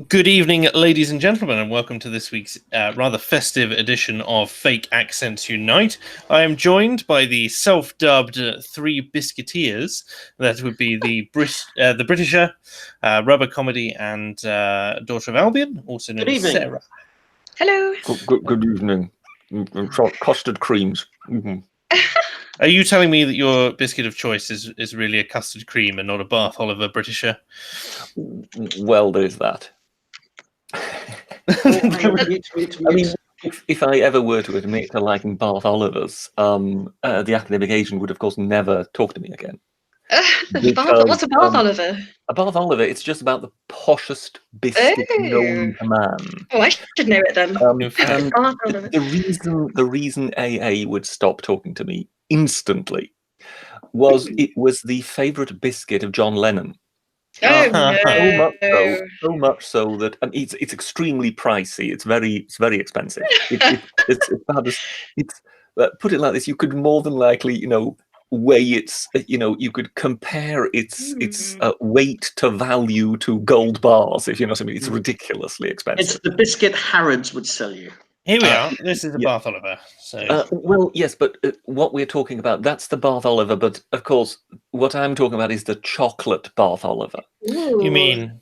Good evening, ladies and gentlemen, and welcome to this week's rather festive edition of Fake Accents Unite. I am joined by the self-dubbed Three Biscuiteers. That would be the Britisher, Rubber Comedy, and Daughter of Albion, also known as Sarah. Hello. Good evening. Custard creams. Mm-hmm. Are you telling me that your biscuit of choice is really a custard cream and not a Bath Oliver Britisher? Well, there's that. I mean, if I ever were to admit to liking Bath Olivers, the academic agent would, of course, never talk to me again. What's a Bath Oliver? A Bath Oliver, it's just about the poshest biscuit known to man. Oh, I should know it then. The reason AA would stop talking to me instantly was it was the favourite biscuit of John Lennon. So much so that it's extremely pricey. It's very expensive. It's put it like this: you could more than likely, weigh its, you could compare its weight to value to gold bars, if you know what I mean. It's ridiculously expensive. It's the biscuit Harrods would sell you. Here we are. This is the Bath Oliver. So. Well, yes, but what we're talking about, that's the Bath Oliver. But, of course, what I'm talking about is the chocolate Bath Oliver. Ooh. You mean...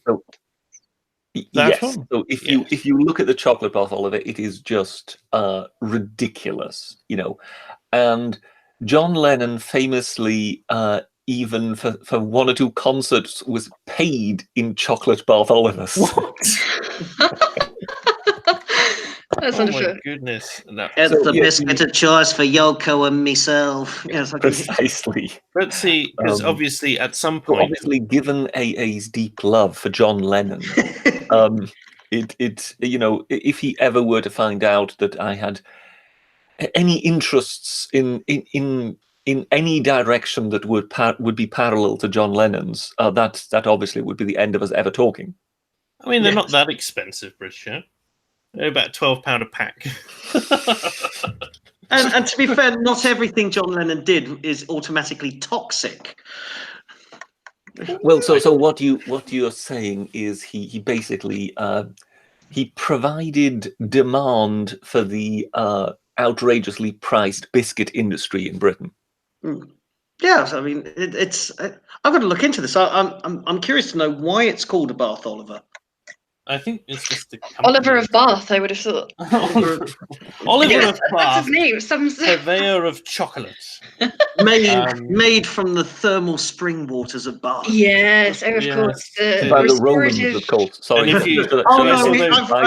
Yes. So if you look at the chocolate Bath Oliver, it is just ridiculous, And John Lennon famously, even for one or two concerts, was paid in chocolate Bath Olivers. That's oh my goodness! No. It's the biscuit of choice for Yoko and myself. Yes, precisely. Let's see, because obviously at some point, obviously, given AA's deep love for John Lennon, if he ever were to find out that I had any interests in any direction that would be parallel to John Lennon's, that obviously would be the end of us ever talking. I mean, they're not that expensive, British. They're about £12 a pack. and to be fair, not everything John Lennon did is automatically toxic. Well, so what you're saying is he basically he provided demand for the outrageously priced biscuit industry in Britain. Yes, I mean it's. I've got to look into this. I'm curious to know why it's called a Bath Oliver. I think it's just the Oliver of Bath. I would have thought. Oliver of Bath. That's his name. Purveyor of chocolate. Made from the thermal spring waters of Bath. Yes, of course. By the Romans, of course. Sorry, by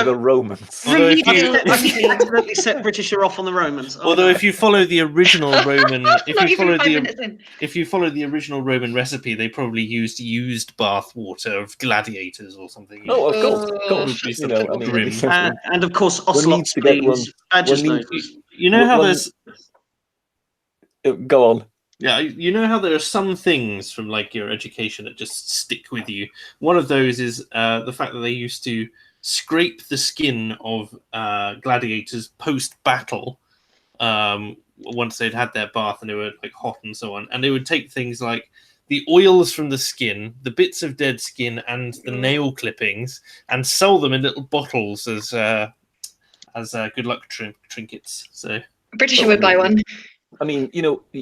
the Romans. I accidentally set Britisher off on the Romans. Although, if you follow the original Roman, if you follow the original Roman recipe, they probably used bath water of gladiators or something. Oh, of course. And of course, ocelot spleens. You know how there's. Go on. Yeah, you know how there are some things from your education that just stick with you. One of those is the fact that they used to scrape the skin of gladiators post-battle once they'd had their bath and they were hot and so on, and they would take things like the oils from the skin, the bits of dead skin, and the nail clippings, and sell them in little bottles as good luck trinkets. So Britisher would buy one. I mean,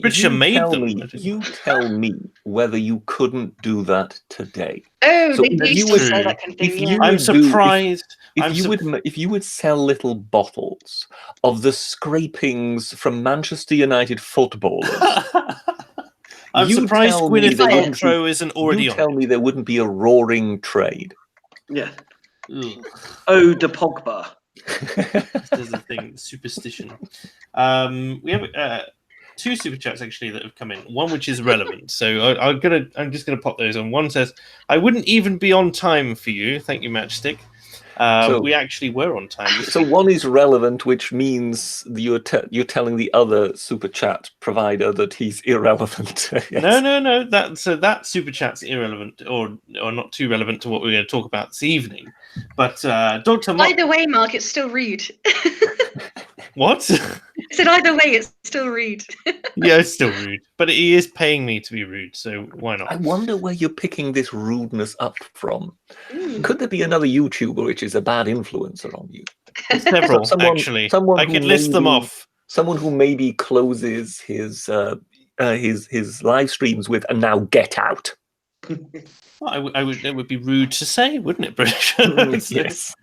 Britisher made them. You tell me whether you couldn't do that today. Oh, they used to sell that kind of thing. I'm surprised. If you would sell little bottles of the scrapings from Manchester United footballers. I'm surprised Gwyneth Paltrow isn't already on. Tell me there wouldn't be a roaring trade. Yeah. Ode to Pogba. There's a thing, superstition. We have two super chats actually that have come in. One which is relevant, so I'm just gonna pop those on. One says, "I wouldn't even be on time for you." Thank you, Matchstick. We actually were on time. So one is relevant, which means you're telling the other super chat provider that he's irrelevant. Yes. No. That super chat's irrelevant or not too relevant to what we're going to talk about this evening. But Dr. By the way, Mark, it's still rude. What? said either way, it's still rude. Yeah, it's still rude, but he is paying me to be rude, so why not? I wonder where you're picking this rudeness up from. Could there be another YouTuber which is a bad influencer on you? Several, actually. I could list them off. Someone who maybe closes his live streams with "and now get out." Well, it would be rude to say, wouldn't it, British? Yes.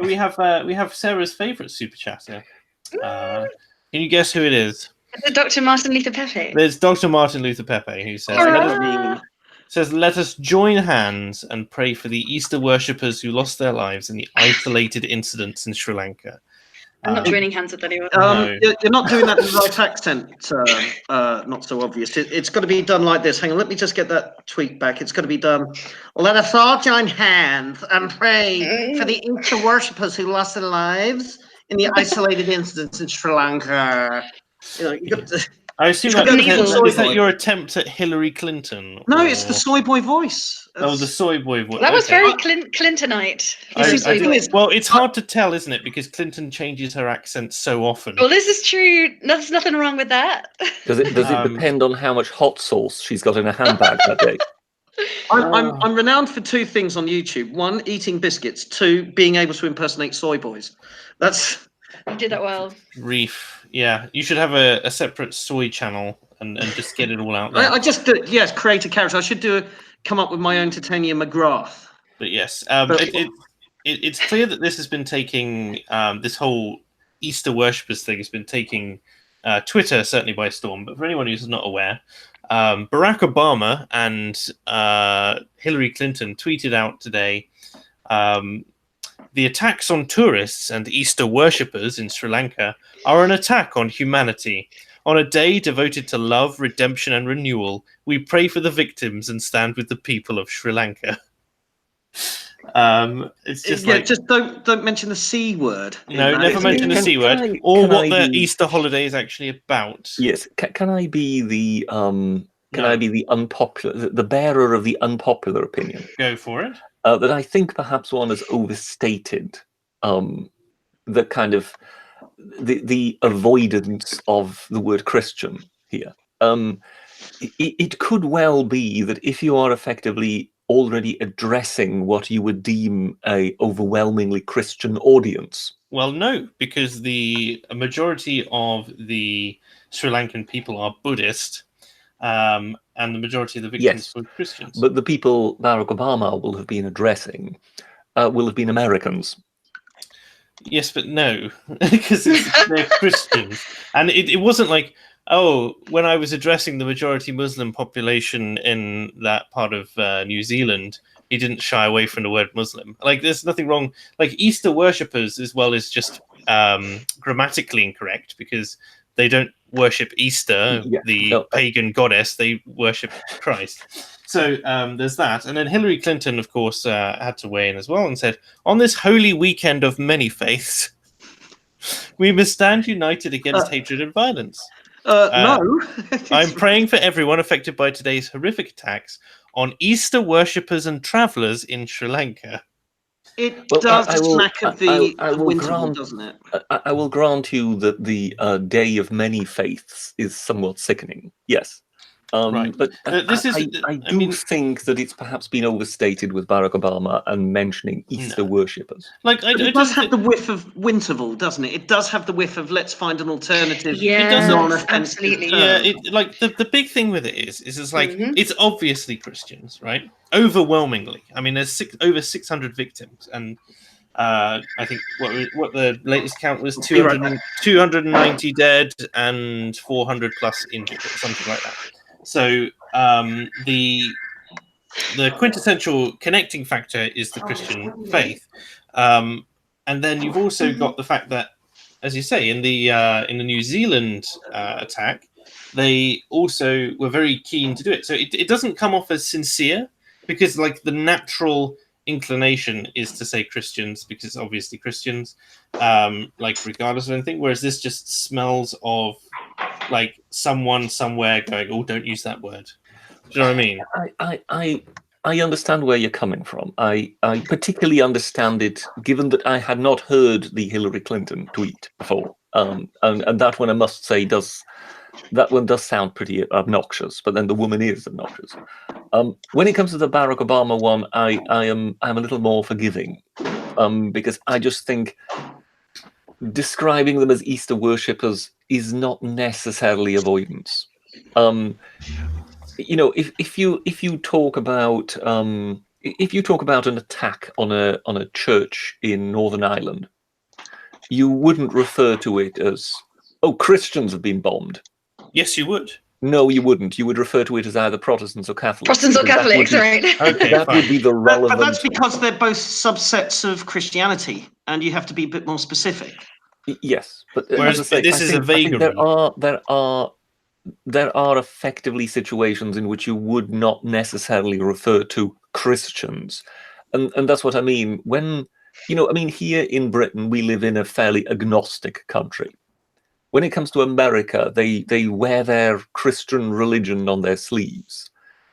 We have Sarah's favourite super chatter. Can you guess who it is? Dr. Martin Luther Pepe. There's Dr. Martin Luther Pepe, who says, let us join hands and pray for the Easter worshippers who lost their lives in the isolated incidents in Sri Lanka. I'm not joining hands with anyone. No. You're not doing that in the right accent. Not so obvious. It's got to be done like this. Hang on, let me just get that tweet back. It's got to be done. Let us all join hands and pray for the Easter worshippers who lost their lives in the isolated incidents in Sri Lanka. You know, you got to. I assume is that your attempt at Hillary Clinton? No, it's the soy boy voice. Oh, the soy boy voice. That was very Clintonite. Well, it's hard to tell, isn't it? Because Clinton changes her accent so often. Well, this is true. There's nothing wrong with that. Does it depend on how much hot sauce she's got in her handbag that day? I'm renowned for two things on YouTube. One, eating biscuits. Two, being able to impersonate soy boys. You did that well. Reef. Yeah, you should have a separate soy channel and just get it all out there. I just create a character. I should come up with my own Titania McGrath. But yes, it's clear that this has been taking this whole Easter worshippers thing has been taking Twitter certainly by storm. But for anyone who's not aware, Barack Obama and Hillary Clinton tweeted out today. The attacks on tourists and Easter worshippers in Sri Lanka are an attack on humanity. On a day devoted to love, redemption, and renewal, we pray for the victims and stand with the people of Sri Lanka. It's just just don't mention the C word. No, never mention the C word or what the Easter holiday is actually about. Yes, can I be the I be the unpopular, the bearer of the unpopular opinion? Go for it. That I think perhaps one has overstated the kind of the avoidance of the word Christian here. It could well be that if you are effectively already addressing what you would deem a overwhelmingly Christian audience. Well, no, because a majority of the Sri Lankan people are Buddhist. And the majority of the victims were Christians. But the people Barack Obama will have been addressing will have been Americans. Yes, but no, because they're Christians. And it wasn't like, when I was addressing the majority Muslim population in that part of New Zealand, he didn't shy away from the word Muslim. Like, there's nothing wrong. Like, Easter worshippers as well is just grammatically incorrect because they don't worship Easter, pagan goddess. They worship Christ. So there's that. And then Hillary Clinton, of course, had to weigh in as well and said, on this holy weekend of many faiths, we must stand united against hatred and violence. No. I'm praying for everyone affected by today's horrific attacks on Easter worshippers and travellers in Sri Lanka. It does smack of the winter, doesn't it? I will grant you that the Day of Many Faiths is somewhat sickening. Yes. Right. But I do think that it's perhaps been overstated with Barack Obama and mentioning Easter worshippers. Like, it does have the whiff of Winterval, doesn't it? It does have the whiff of let's find an alternative. Yeah, absolutely. Yeah, the big thing with it is it's like it's obviously Christians, right? Overwhelmingly. I mean, there's over 600 victims, and I think what the latest count was 290 dead and 400 plus injured, or something like that. So the quintessential connecting factor is the Christian faith, and then you've also got the fact that, as you say, in the New Zealand attack, they also were very keen to do it. So it doesn't come off as sincere because, like, the natural inclination is to say Christians because it's obviously Christians, like regardless of anything. Whereas this just smells of like someone somewhere going, "Oh, don't use that word." Do you know what I mean? I understand where you're coming from. I particularly understand it, given that I had not heard the Hillary Clinton tweet before. and that one I must say does sound pretty obnoxious, but then the woman is obnoxious. When it comes to the Barack Obama one, I'm a little more forgiving, because I just think describing them as Easter worshippers is not necessarily avoidance. You know, if you talk about an attack on a church in Northern Ireland, you wouldn't refer to it as, oh, Christians have been bombed. Yes, you would. No, you wouldn't. You would refer to it as either Protestants or Catholics. Protestants or Catholics, right? Okay, that would be the relevant. But that's because they're both subsets of Christianity, and you have to be a bit more specific. Yes, but whereas as I say, this is a vaguer. There are effectively situations in which you would not necessarily refer to Christians, and that's what I mean. When here in Britain, we live in a fairly agnostic country. When it comes to America, they wear their Christian religion on their sleeves.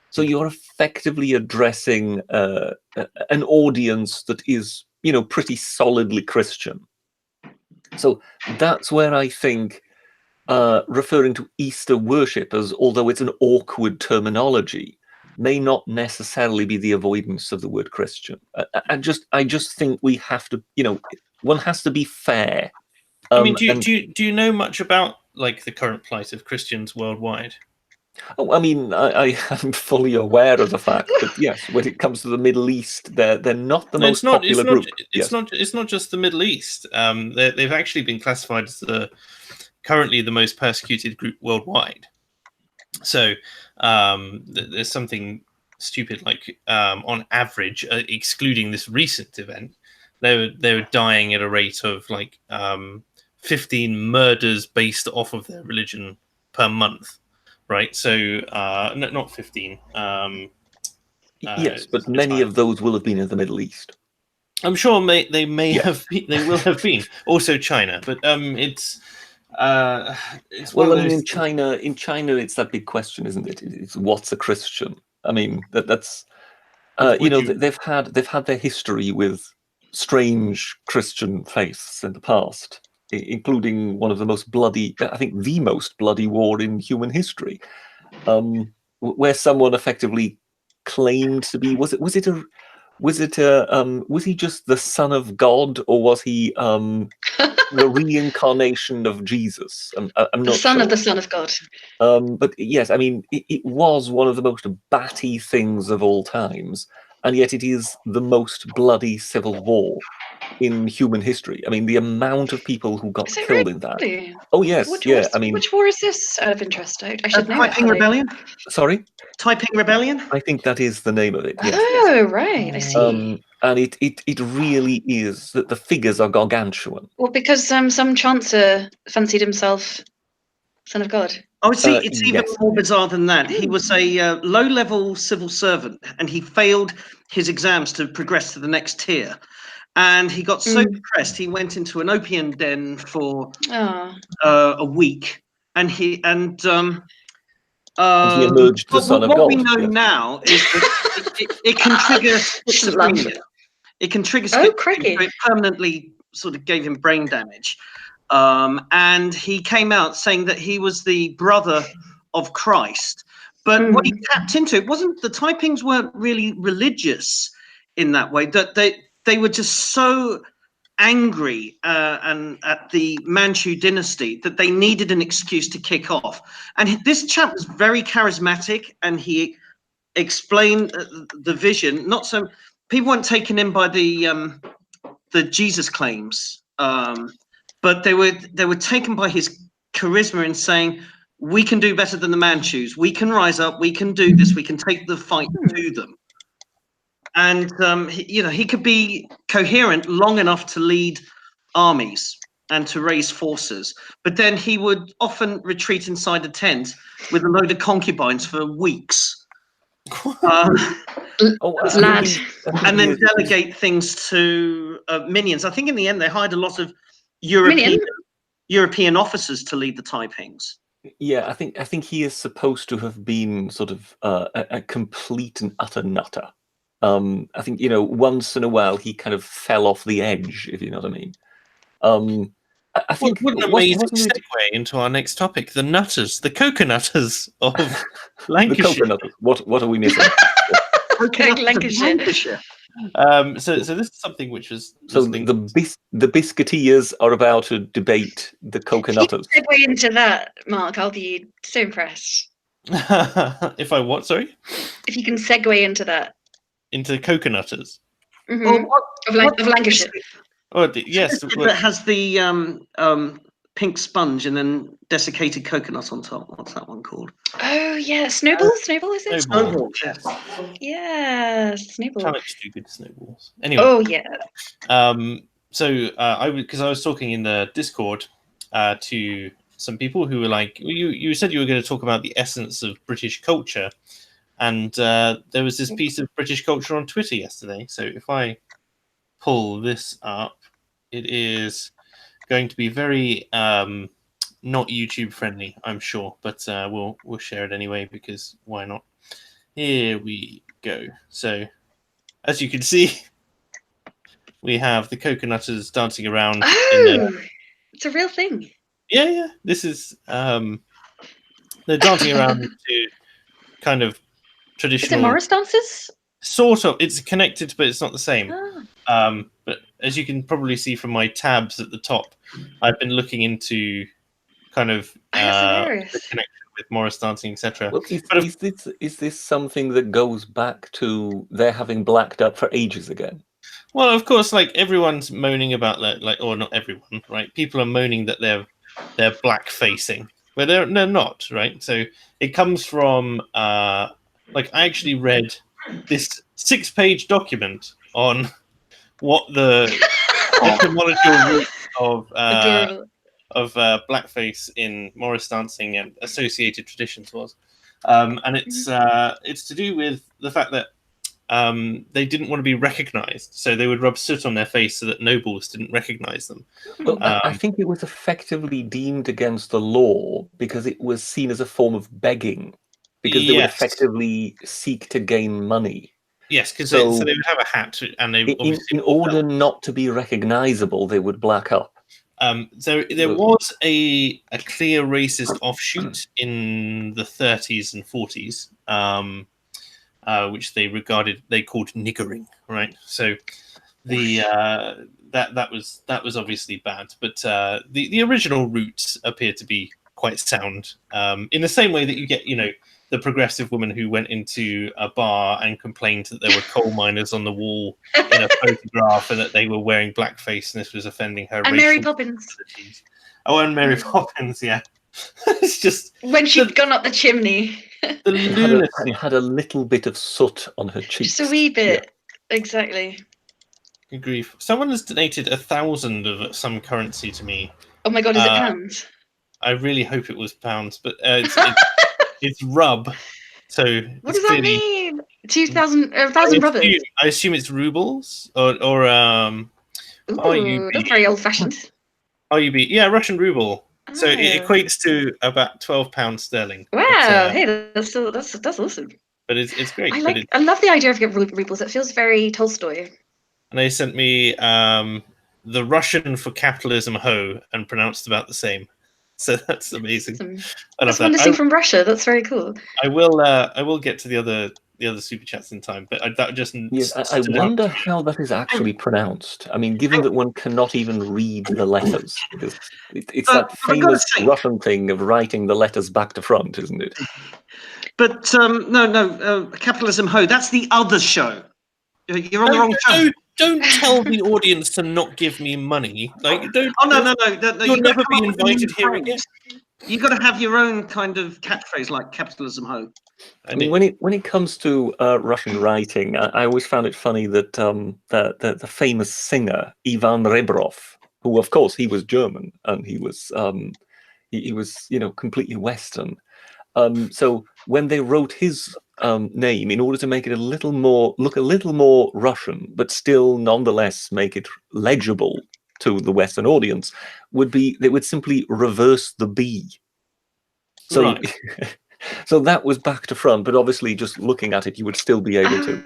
So you're effectively addressing an audience that is, pretty solidly Christian. So that's where I think referring to Easter worshippers, although it's an awkward terminology, may not necessarily be the avoidance of the word Christian. I just think we have to, one has to be fair. I mean, do you know much about like the current plight of Christians worldwide? Oh, I mean, I am fully aware of the fact that yes, when it comes to the Middle East, they're not the most popular group. It's not just the Middle East. They've actually been classified as currently the most persecuted group worldwide. So there's something stupid like on average, excluding this recent event, they were dying at a rate of like 15 murders based off of their religion per month, right? So not 15. Yes, but many of those will have been in the Middle East. I'm sure they will have been. Also China, but it's well, I mean, in China, it's that big question, isn't it? It's what's a Christian? I mean, that's they've had their history with strange Christian faiths in the past, including one of the most bloody, I think, the most bloody war in human history, where someone effectively claimed to be was he just the son of God, or was he the reincarnation of Jesus? I'm not the son sure. of the Son of God. But yes, I mean, it was one of the most batty things of all times, and yet it is the most bloody civil war in human history. I mean, the amount of people who got killed in that. Oh yes, which war is this? Out of interest, I should know. Taiping Rebellion. Sorry, Taiping Rebellion. I think that is the name of it. Yes. Oh right, I see. And it really is that the figures are gargantuan. Well, because some chancer fancied himself Son of God. Oh, see, it's even more bizarre than that. He was a low-level civil servant, and he failed his exams to progress to the next tier. And he got so depressed, he went into an opium den for a week, and he emerged the Son of God. What we know now is that it can trigger schizophrenia. It can trigger schizophrenia. It permanently sort of gave him brain damage. And he came out saying that he was the brother of Christ. But what he tapped into, it wasn't, the Taipings weren't really religious in that way, that they were just so angry and at the Manchu dynasty that they needed an excuse to kick off. And this chap was very charismatic, and he explained the vision. Not so people weren't taken in by the Jesus claims, but they were taken by his charisma in saying, we can do better than the Manchus. We can rise up. We can do this. We can take the fight to them. And he could be coherent long enough to lead armies and to raise forces, but then he would often retreat inside a tent with a load of concubines for weeks, and then delegate things to minions. I think in the end they hired a lot of European officers to lead the Taipings. Yeah, I think he is supposed to have been sort of a complete and utter nutter. I think, once in a while he kind of fell off the edge, if you know what I mean. I think what an amazing segue into our next topic: the nutters, the coconutters of Lancashire. The coconutters. What are we missing? Lancashire. So this is something which was the biscuiteers are about to debate the coconutters. If you segue into that, Mark, I'll be so impressed. If I what? Sorry. If you can segue into that. Into coconutters. Mm-hmm. Of Lancashire. Oh yes. That has the pink sponge and then desiccated coconut on top. What's that one called? Oh yeah, Snowball. Snowball is it? Snowball. Yes. Yeah, Snowball. I like stupid snowballs. Anyway. Oh yeah. So because I was talking in the Discord to some people who were like, you said you were going to talk about the essence of British culture, and there was this piece of British culture on Twitter yesterday. So if I pull this up, it is going to be very not YouTube friendly, I'm sure, but we'll share it anyway because why not? Here we go. So as you can see, we have the coconutters dancing around. Oh, it's a real thing. Yeah. This is they're dancing around to kind of traditional. Is it Morris dances? Sort of. It's connected, but it's not the same. Oh. But as you can probably see from my tabs at the top, I've been looking into kind of the connection with Morris dancing, etc. Well, is this something that goes back to their having blacked up for ages again? Well, of course, like everyone's moaning about or not everyone, right? People are moaning that they're black facing, but they're not, right? So it comes from I actually read this 6-page document on what the etymological root of blackface in Morris dancing and associated traditions was, and it's to do with the fact that they didn't want to be recognized, so they would rub soot on their face so that nobles didn't recognize them. Well, I think it was effectively deemed against the law because it was seen as a form of begging, because they would effectively seek to gain money. Yes, because so they would have a hat, and they in order not to be recognizable, they would black up. So there was a clear racist offshoot in the 30s and 40s, which they called niggering, right? So the that was obviously bad, but the original roots appear to be quite sound. In the same way that you get, the progressive woman who went into a bar and complained that there were coal miners on the wall in a photograph and that they were wearing blackface and this was offending her. And Mary Poppins. Oh, and Mary Poppins, yeah. It's just when she'd gone up the chimney. And had a little bit of soot on her cheeks. Just a wee bit, exactly. Good grief! Someone has donated 1,000 of some currency to me. Oh my god, is it pounds? I really hope it was pounds, but it's rub. So what does that mean? 2,000, 1,000 rubbers. I assume it's rubles or Ooh, that's very old-fashioned. RUB, yeah, Russian ruble. So it equates to about £12 sterling. Wow, hey, that's awesome. But it's great. I love the idea of rubles. It feels very Tolstoy. And they sent me the Russian for capitalism ho and pronounced about the same. So that's amazing. I love that. That's from Russia. That's very cool. I will get to the other super chats in time, but I wonder how that is actually pronounced. I mean, given that one cannot even read the letters, because it's that famous Russian thing of writing the letters back to front, isn't it? But no, capitalism ho. That's the other show. You're on the wrong show. Don't tell the audience to not give me money. Don't. Oh no! You'll never be invited here again. You've got to have your own kind of catchphrase, like capitalism ho. I mean, when it comes to Russian writing, I always found it funny that the famous singer Ivan Rebrov, who of course he was German and he was completely Western. So when they wrote his name, in order to make it look a little more Russian, but still nonetheless make it legible to the Western audience, they would simply reverse the B. So, right. So that was back to front, but obviously just looking at it, you would still be able to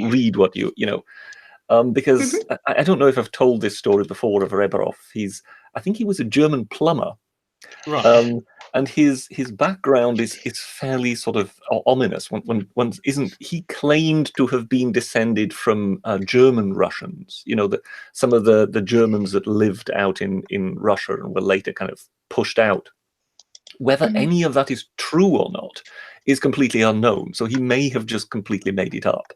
read what you know. Because I don't know if I've told this story before of Rebrov. I think he was a German plumber. Right. And his background is fairly sort of ominous. One isn't he claimed to have been descended from German Russians? You know, some of the Germans that lived out in Russia and were later kind of pushed out. Whether any of that is true or not is completely unknown. So he may have just completely made it up.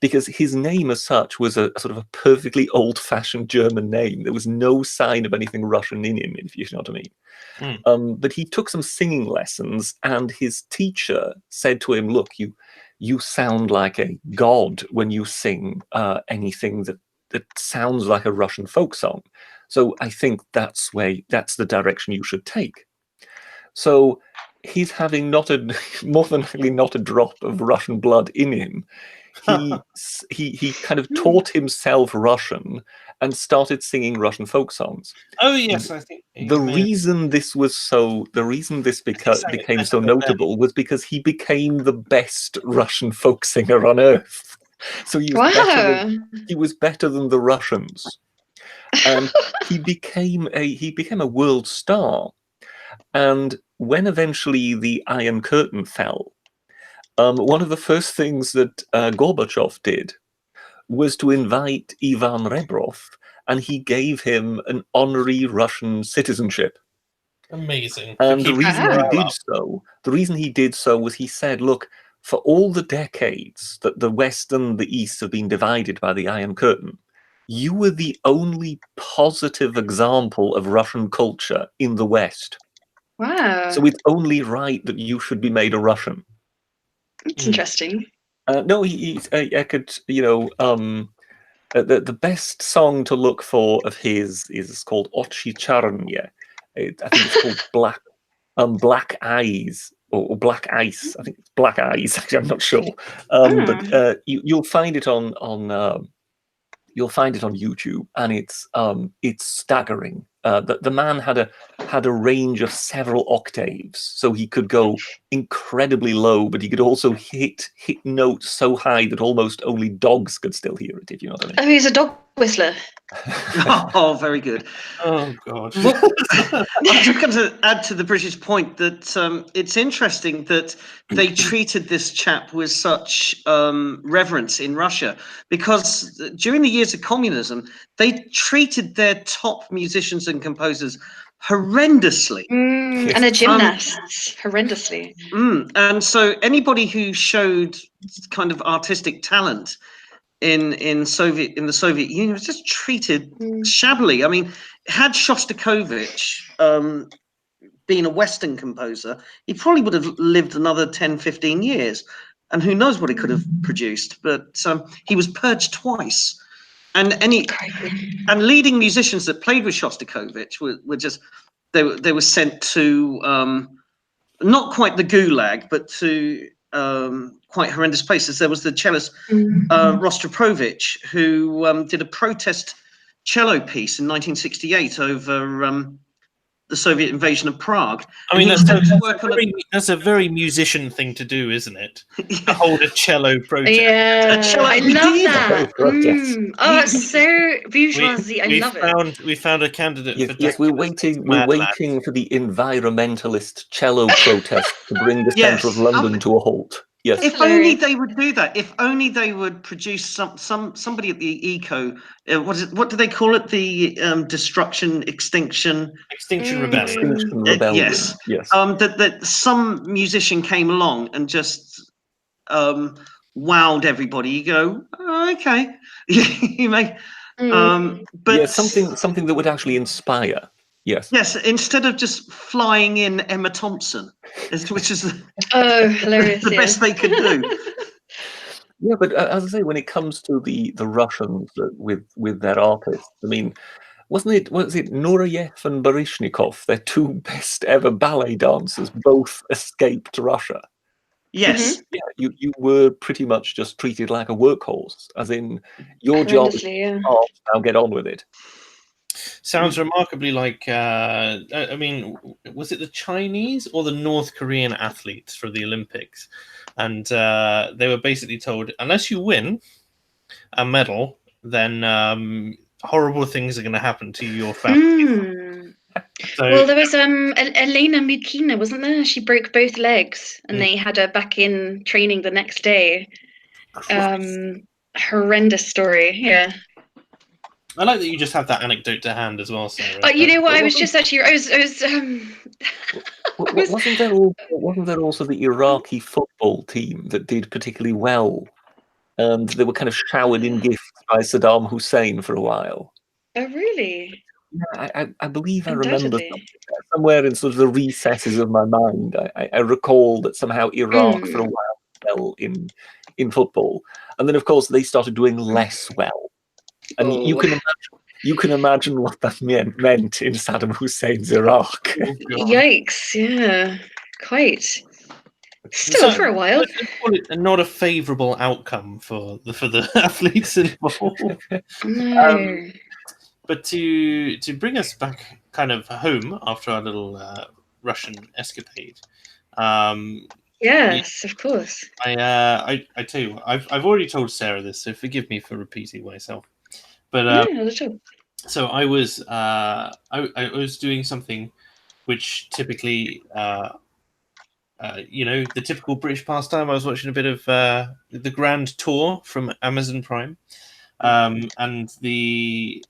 Because his name as such was a sort of a perfectly old-fashioned German name. There was no sign of anything Russian in him, if you know what I mean. But he took some singing lessons, and his teacher said to him, look, you sound like a god when you sing anything that sounds like a Russian folk song. So I think that's the direction you should take. So he's having more than likely not a drop of Russian blood in him. He kind of taught himself Russian and started singing Russian folk songs. Oh yes, I think the reason this became so notable was because he became the best Russian folk singer on earth. So he was better than the Russians, and he became a world star. And when eventually the Iron Curtain fell, one of the first things that Gorbachev did was to invite Ivan Rebrov, and he gave him an honorary Russian citizenship. Amazing. And the reason he did so was he said, look, for all the decades that the West and the East have been divided by the Iron Curtain, you were the only positive example of Russian culture in the West. Wow. So it's only right that you should be made a Russian. That's interesting. No, I could, the best song to look for of his is called Ochi Charnie. I think it's called Black Eyes or Black Ice. I think it's Black Eyes. Actually, I'm not sure. But you'll find it on YouTube, and it's staggering. The man had a range of several octaves, so he could go incredibly low, but he could also hit notes so high that almost only dogs could still hear it, if you know what I mean. Oh, he's a dog whistler. Oh, very good. Oh, God. I'm just going to add to the British point that it's interesting that they treated this chap with such reverence in Russia, because during the years of communism, they treated their top musicians and composers horrendously. And the gymnasts, horrendously. And so anybody who showed kind of artistic talent in the Soviet Union was just treated shabbily. I mean, had Shostakovich been a Western composer, he probably would have lived another 10, 15 years. And who knows what he could have produced. But he was purged twice. And leading musicians that played with Shostakovich were just, they were sent to not quite the gulag, but to quite horrendous places. There was the cellist Rostropovich, who did a protest cello piece in 1968 over the Soviet invasion of Prague. I mean, that's a very musician thing to do, isn't it? To hold a cello protest. Yeah, I love that. Oh, it's so bourgeoisie. I love it. We found a candidate for yes, we're waiting for the environmentalist cello protest to bring the centre of London to a halt. Yes. If only they would do that. If only they would produce somebody at the eco. What do they call it? The Extinction Rebellion. Extinction Rebellion. Yes. That some musician came along and just wowed everybody. You go, oh, okay, you may, but something that would actually inspire. Yes, instead of just flying in Emma Thompson, which is hilarious, the best they could do. Yeah, but as I say, when it comes to the Russians with their artists, I mean, was it Nureyev and Baryshnikov, their two best ever ballet dancers, both escaped Russia? Yes. Yeah, you were pretty much just treated like a workhorse, as in your job is now get on with it. Sounds remarkably like, I mean, was it the Chinese or the North Korean athletes for the Olympics? And they were basically told, unless you win a medal, then horrible things are going to happen to your family. So, well, there was Elena Mukina, wasn't there? She broke both legs, and they had her back in training the next day. Horrendous story. Yeah. I like that you just have that anecdote to hand as well, Sarah. You know what? I was Wasn't there also the Iraqi football team that did particularly well, and they were kind of showered in gifts by Saddam Hussein for a while? Oh, really? Yeah, I believe I remember somewhere in sort of the recesses of my mind. I recall that somehow Iraq for a while fell in football, and then of course they started doing less well. And you can imagine what that meant in Saddam Hussein's Iraq. Yikes! Yeah, quite. Still for a while. Let's call it not a favourable outcome for the athletes involved. No. But to bring us back kind of home after our little Russian escapade. Yes, of course. I tell you what, I've already told Sarah this, so forgive me for repeating myself. But no, not at all. So I was I was doing something which typically the typical British pastime. I was watching a bit of the Grand Tour from Amazon Prime, and they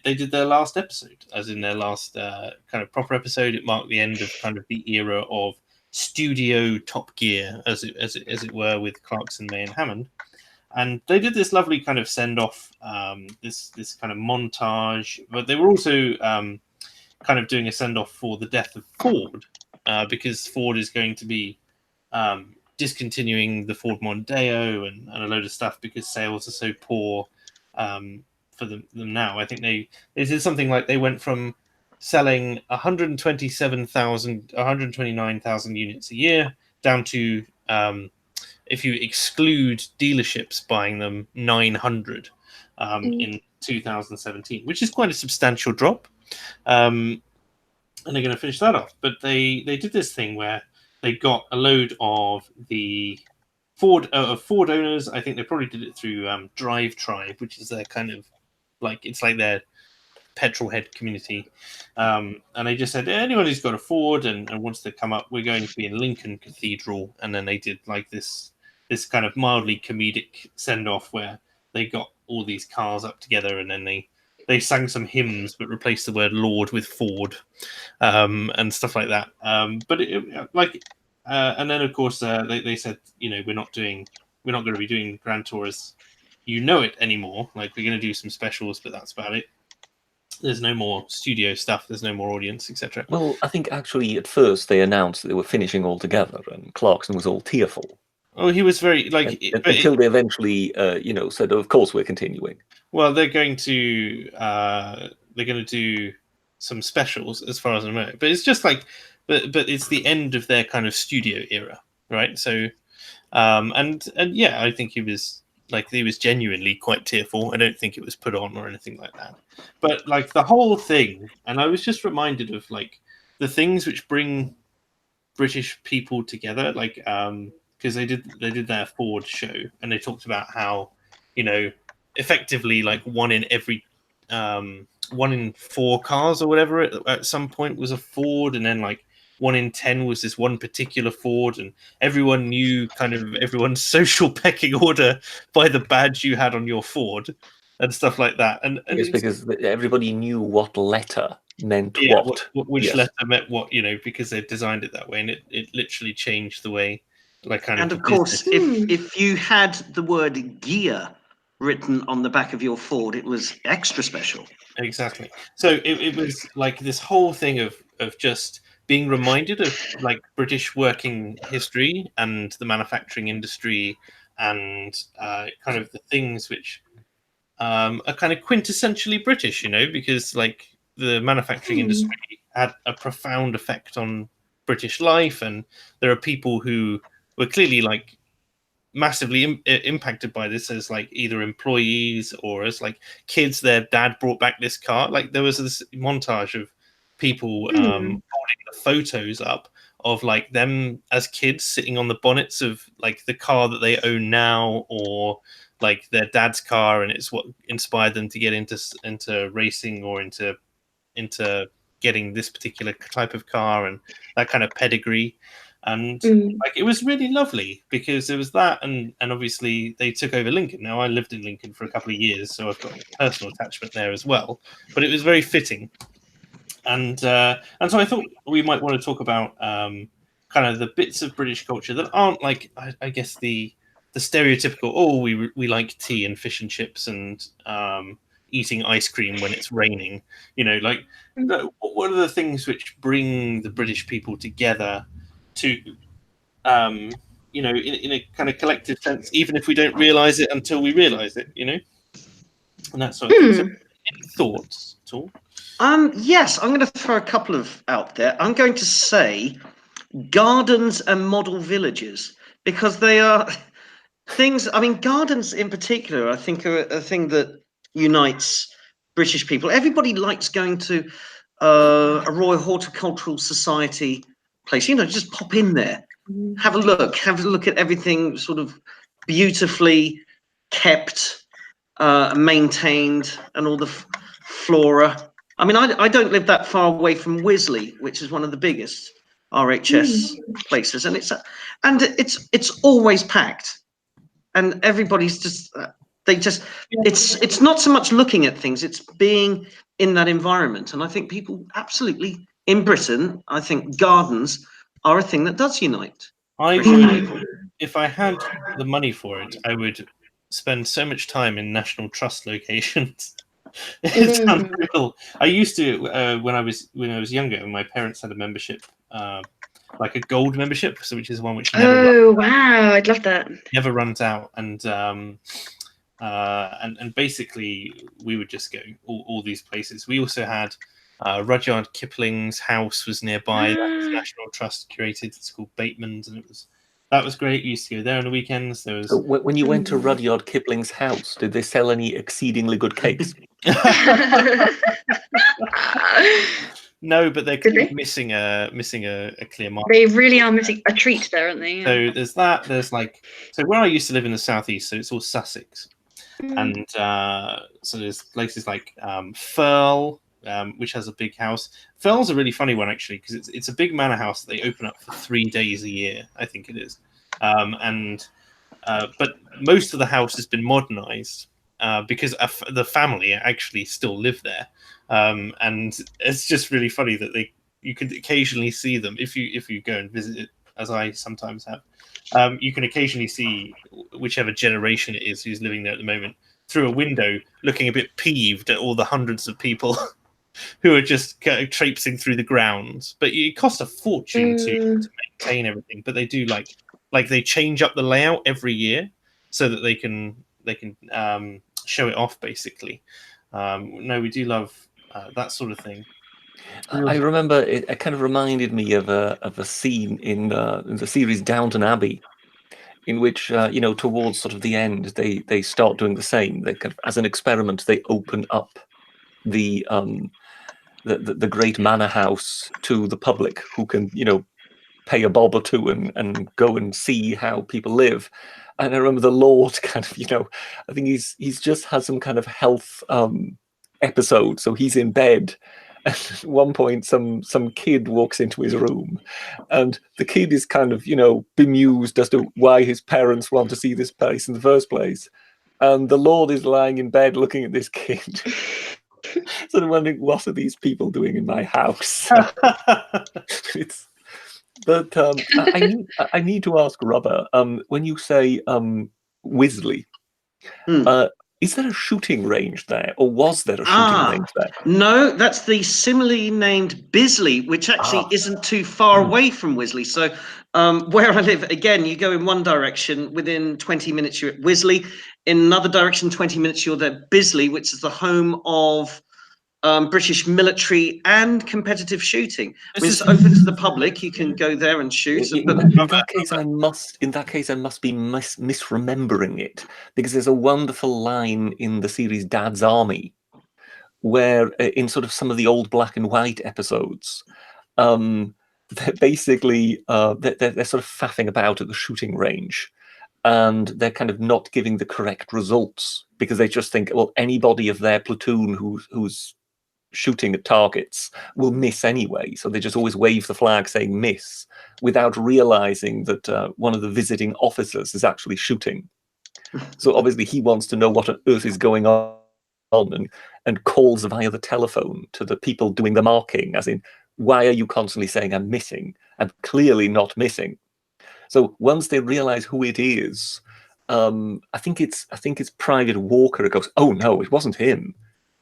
did their last episode, as in their last kind of proper episode. It marked the end of kind of the era of studio Top Gear, as it were, with Clarkson, May, and Hammond. And they did this lovely kind of send off, this kind of montage, but they were also kind of doing a send off for the death of Ford, because Ford is going to be discontinuing the Ford Mondeo and a load of stuff because sales are so poor for them now. I think they did something like they went from selling 129,000 units a year down to, if you exclude dealerships buying them, 900 in 2017, which is quite a substantial drop. And they're going to finish that off. But they did this thing where they got a load of the Ford owners. I think they probably did it through Drive Tribe, which is their kind of it's like their petrol head community. And they just said, anyone who's got a Ford and wants to come up, we're going to be in Lincoln Cathedral. And then they did like this kind of mildly comedic send-off where they got all these cars up together, and then they sang some hymns but replaced the word Lord with Ford, and stuff like that. But and then of course they said, we're not going to be doing Grand Tour as you know it anymore. Like, we're going to do some specials, but that's about it. There's no more studio stuff. There's no more audience, etc. Well, I think actually at first they announced that they were finishing altogether, and Clarkson was all tearful. Oh, he was very until they eventually, said, "Of course, we're continuing." Well, they're going to do some specials, as far as I know. But it's just but it's the end of their kind of studio era, right? So, and yeah, I think he was genuinely quite tearful. I don't think it was put on or anything like that. But the whole thing, and I was just reminded of the things which bring British people together, because they did their Ford show, and they talked about how, effectively one in 4 cars or whatever at some point was a Ford, and then 1 in 10 was this one particular Ford, and everyone knew kind of everyone's social pecking order by the badge you had on your Ford and stuff like that. And it's because everybody knew what letter meant which letter meant what, because they designed it that way, and it literally changed the way and of course if you had the word gear written on the back of your Ford, it was extra special. Exactly. So it was this whole thing of just being reminded of British working history and the manufacturing industry, and kind of the things which are kind of quintessentially British, because the manufacturing industry had a profound effect on British life, and there are people who were clearly massively impacted by this as either employees or as kids. Their dad brought back this car. There was this montage of people holding the photos up of them as kids sitting on the bonnets of the car that they own now, or like their dad's car, and it's what inspired them to get into racing or into getting this particular type of car and that kind of pedigree. And like it was really lovely because there was that, and obviously they took over Lincoln. Now I lived in Lincoln for a couple of years, so I've got a personal attachment there as well. But it was very fitting, and so I thought we might want to talk about kind of the bits of British culture that aren't like I guess the stereotypical. Oh, we like tea and fish and chips and eating ice cream when it's raining. You know, like what are the things which bring the British people together to you know, in a kind of collective sense, even if we don't realize it until we realize it, you know, and that sort of thing. So, any thoughts at all? Yes, I'm going to throw a couple of out there. I'm going to say gardens and model villages, because they are things. I mean, gardens in particular, I think, are a thing that unites British people. Everybody likes going to a Royal Horticultural Society place. You know, just pop in there, have a look at everything sort of beautifully kept, maintained, and all the flora. I mean, I don't live that far away from Wisley, which is one of the biggest RHS places, and it's always packed, and everybody's just it's not so much looking at things, it's being in that environment. And I think people absolutely in Britain, I think gardens are a thing that does unite. If I had the money for it, I would spend so much time in National Trust locations. It's unreal. I used to when I was younger. My parents had a membership, like a gold membership, so which is one which never wow, I'd love that. Never runs out, and basically we would just go all these places. We also had Rudyard Kipling's house was nearby. That was National Trust curated. It's called Bateman's, and that was great. We used to go there on the weekends. There was when you went to Rudyard Kipling's house, did they sell any exceedingly good cakes? No, but they're missing a clear market. They really are missing a treat there, aren't they? So there's that. There's like, so where I used to live in the southeast, so it's all Sussex, and so there's places like Firle, which has a big house. Firle's a really funny one actually, because it's a big manor house that they open up for 3 days a year, I think it is, but most of the house has been modernised because the family actually still live there, and it's just really funny that you can occasionally see them if you go and visit it, as I sometimes have. You can occasionally see whichever generation it is who's living there at the moment through a window, looking a bit peeved at all the hundreds of people who are just traipsing through the grounds. But it costs a fortune to maintain everything. But they do like they change up the layout every year so that they can show it off basically. No, we do love that sort of thing. I remember it kind of reminded me of a scene in the series Downton Abbey, in which towards sort of the end they start doing the same. They kind of, as an experiment, they open up the great manor house to the public, who can pay a bob or two and go and see how people live. And I remember the Lord kind of I think he's just had some kind of health episode, so he's in bed. At one point, some kid walks into his room, and the kid is kind of bemused as to why his parents want to see this place in the first place. And the Lord is lying in bed looking at this kid, sort of wondering, what are these people doing in my house? But I need to ask Rhubba, when you say Wisley, is there a shooting range there, or was there a shooting range there? No, that's the similarly named Bisley, which actually isn't too far away from Wisley. So where I live, again, you go in one direction, within 20 minutes you're at Wisley. In another direction, 20 minutes you're at Bisley, which is the home of British military and competitive shooting. I mean, it's open to the public. You can go there and shoot. In that case, I must be misremembering it, because there's a wonderful line in the series Dad's Army, where in sort of some of the old black and white episodes, they're basically they're sort of faffing about at the shooting range, and they're kind of not giving the correct results because they just think, well, anybody of their platoon who's shooting at targets will miss anyway. So they just always wave the flag saying miss without realizing that one of the visiting officers is actually shooting. So obviously he wants to know what on earth is going on and calls via the telephone to the people doing the marking, as in, why are you constantly saying I'm missing? I'm clearly not missing. So once they realize who it is, I think it's Private Walker who goes, oh no, it wasn't him,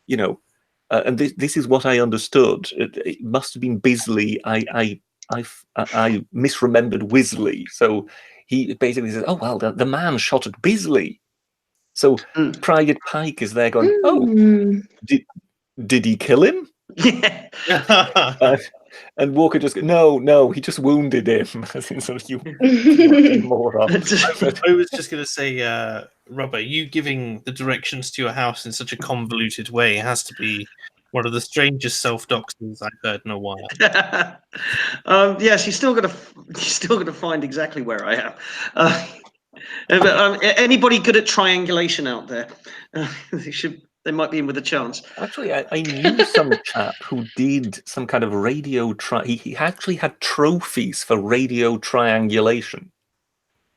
you know. And this is what I understood. It must have been Bisley. I misremembered Wisley. So he basically says, oh well, the man shot at Bisley. So Private Pike is there going, oh, did he kill him? Yeah. And Walker just goes, no, he just wounded him. Sort of, you moron. I was just going to say, Rhubba, you giving the directions to your house in such a convoluted way has to be one of the strangest self-doxings I've heard in a while. Yes, you're still gonna find exactly where I am. But anybody good at triangulation out there? They might be in with a chance. Actually, I knew some chap who did some kind of radio he actually had trophies for radio triangulation.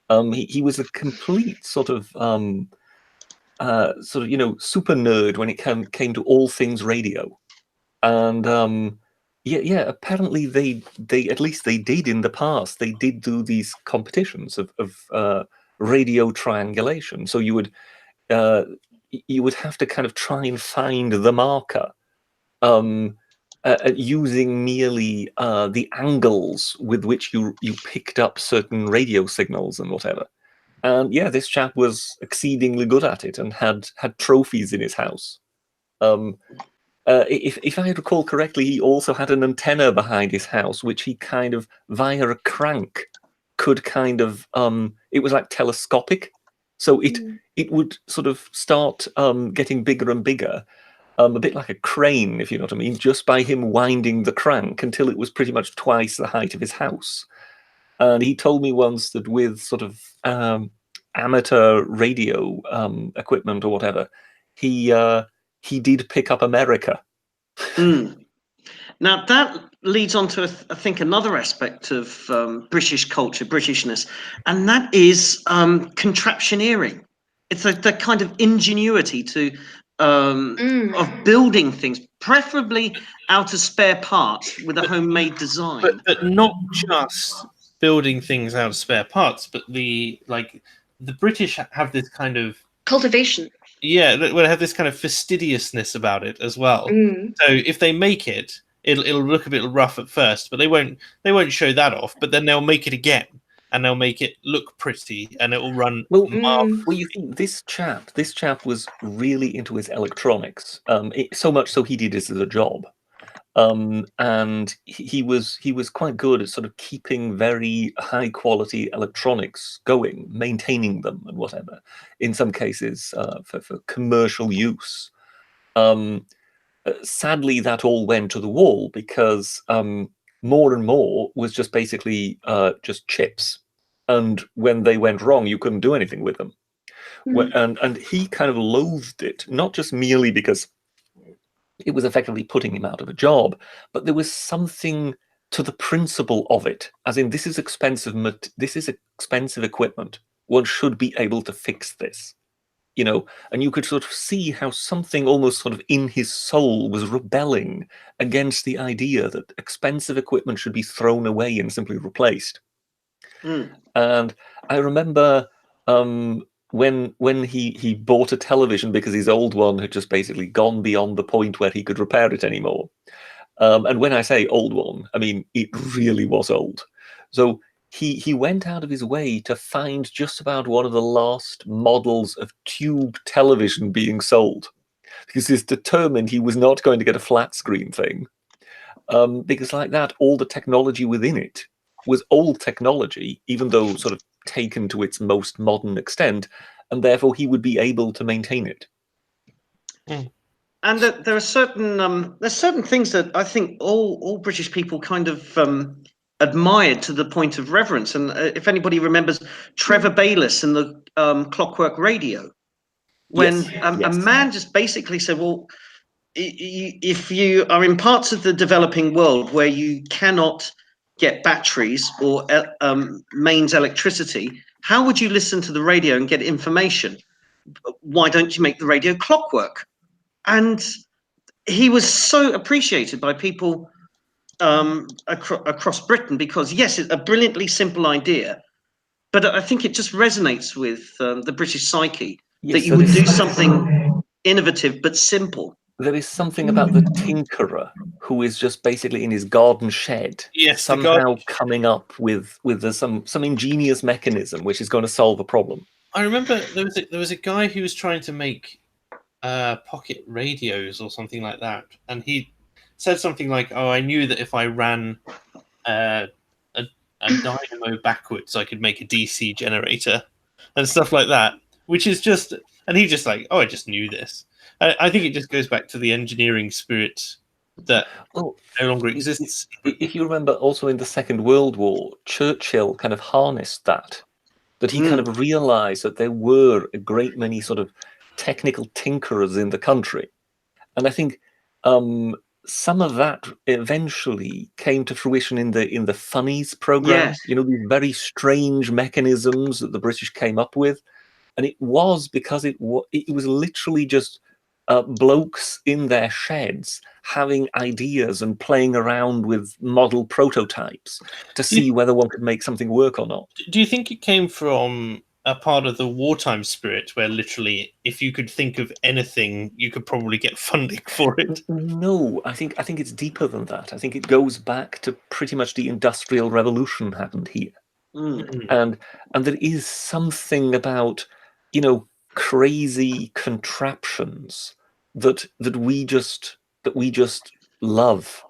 He was a complete sort of super nerd when it came to all things radio, and yeah, apparently they at least they did in the past. They did do these competitions of radio triangulation. So you would have to kind of try and find the marker using merely the angles with which you picked up certain radio signals and whatever. And yeah, this chap was exceedingly good at it and had trophies in his house. If I recall correctly, he also had an antenna behind his house, which he kind of, via a crank, could kind of, it was like telescopic. So it would sort of start getting bigger and bigger, a bit like a crane, if you know what I mean, just by him winding the crank until it was pretty much twice the height of his house. And he told me once that with sort of amateur radio equipment or whatever, he did pick up America. Now that leads on to, I think, another aspect of British culture, Britishness, and that is contraptioneering. It's the kind of ingenuity of building things, preferably out of spare parts with a homemade design. But not just building things out of spare parts, but the British have this kind of cultivation. Yeah, they have this kind of fastidiousness about it as well. So if they make it, it'll look a bit rough at first, but they won't show that off. But then they'll make it again, and they'll make it look pretty, and it will run. Well, you think this chap was really into his electronics, so much so he did this as a job. And he was quite good at sort of keeping very high quality electronics going, maintaining them and whatever, in some cases for commercial use. Sadly, that all went to the wall because more and more was just basically just chips. And when they went wrong, you couldn't do anything with them. And he kind of loathed it, not just merely because it was effectively putting him out of a job, but there was something to the principle of it, as in this is expensive equipment. One should be able to fix this, you know, and you could sort of see how something almost sort of in his soul was rebelling against the idea that expensive equipment should be thrown away and simply replaced. And I remember when he bought a television because his old one had just basically gone beyond the point where he could repair it anymore. And when I say old one, I mean it really was old. So he went out of his way to find just about one of the last models of tube television being sold, because he's determined he was not going to get a flat screen thing, because like that, all the technology within it was old technology, even though sort of taken to its most modern extent, and therefore he would be able to maintain it. And there are certain things that I think all British people kind of admired to the point of reverence. And if anybody remembers Trevor Bayliss and the Clockwork Radio, when a man just basically said, well, if you are in parts of the developing world where you cannot get batteries or mains electricity, how would you listen to the radio and get information? Why don't you make the radio clockwork? And he was so appreciated by people across Britain because, yes, it's a brilliantly simple idea, but I think it just resonates with the British psyche that you would do something innovative but simple. There is something about the tinkerer who is just basically in his garden shed, somehow coming up with some ingenious mechanism which is going to solve a problem. I remember there was a guy who was trying to make pocket radios or something like that, and he said something like, "Oh, I knew that if I ran a dynamo backwards, I could make a DC generator and stuff like that." Which is just, and he just like, "Oh, I just knew this." I think it just goes back to the engineering spirit that no longer exists. If you remember, also in the Second World War, Churchill kind of harnessed that he kind of realized that there were a great many sort of technical tinkerers in the country, and I think some of that eventually came to fruition in the Funnies program. Yes. You know, these very strange mechanisms that the British came up with, and it was because it was literally just blokes in their sheds having ideas and playing around with model prototypes to see whether one could make something work or not. Do you think it came from a part of the wartime spirit where literally if you could think of anything, you could probably get funding for it? No, I think it's deeper than that. I think it goes back to pretty much the Industrial Revolution happened here. And there is something about, you know, crazy contraptions that we just love.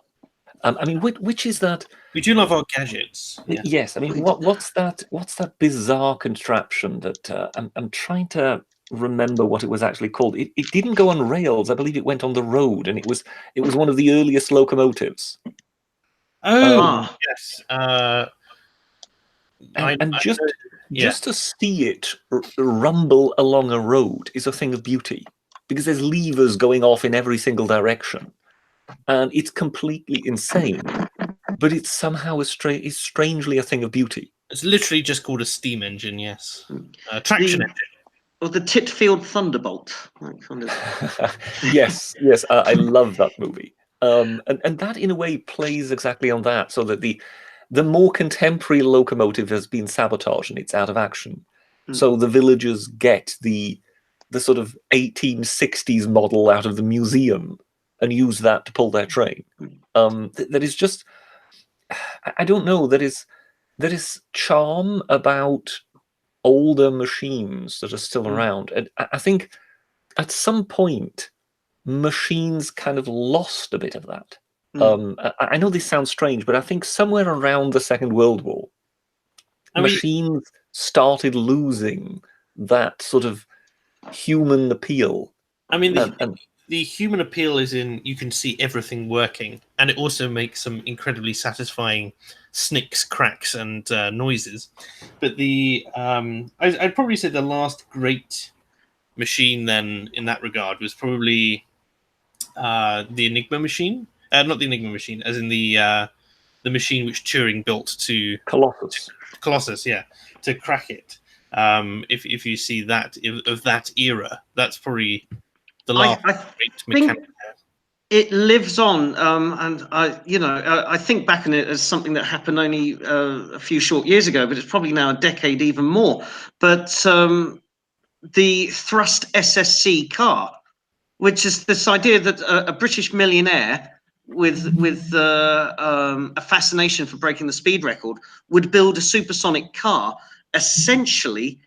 I mean, which is that? We do love our gadgets. Yeah. Yes, I mean, what's that bizarre contraption that I'm trying to remember what it was actually called. It didn't go on rails. I believe it went on the road, and it was one of the earliest locomotives. Yes. And just to see it rumble along a road is a thing of beauty, because there's levers going off in every single direction, and it's completely insane, but it's somehow is strangely a thing of beauty. It's literally just called a steam engine, yes. Traction engine. Or the Titfield Thunderbolt. Yes, I love that movie. And that, in a way, plays exactly on that, so that the more contemporary locomotive has been sabotaged and it's out of action. So the villagers get the sort of 1860s model out of the museum and use that to pull their train. That is just, I don't know, there is charm about older machines that are still around. And I think at some point, machines kind of lost a bit of that. I know this sounds strange, but I think somewhere around the Second World War, machines started losing that sort of human appeal. I mean, the human appeal is in you can see everything working, and it also makes some incredibly satisfying snicks, cracks, and noises. But I'd probably say the last great machine then in that regard was probably the Enigma machine. Not the Enigma machine, as in the machine which Turing built to Colossus, yeah, to crack it. If you see that of that era, that's probably the last great mechanic. It lives on, and I think back on it as something that happened only a few short years ago, but it's probably now a decade, even more. But the thrust SSC car, which is this idea that a British millionaire with a fascination for breaking the speed record would build a supersonic car, essentially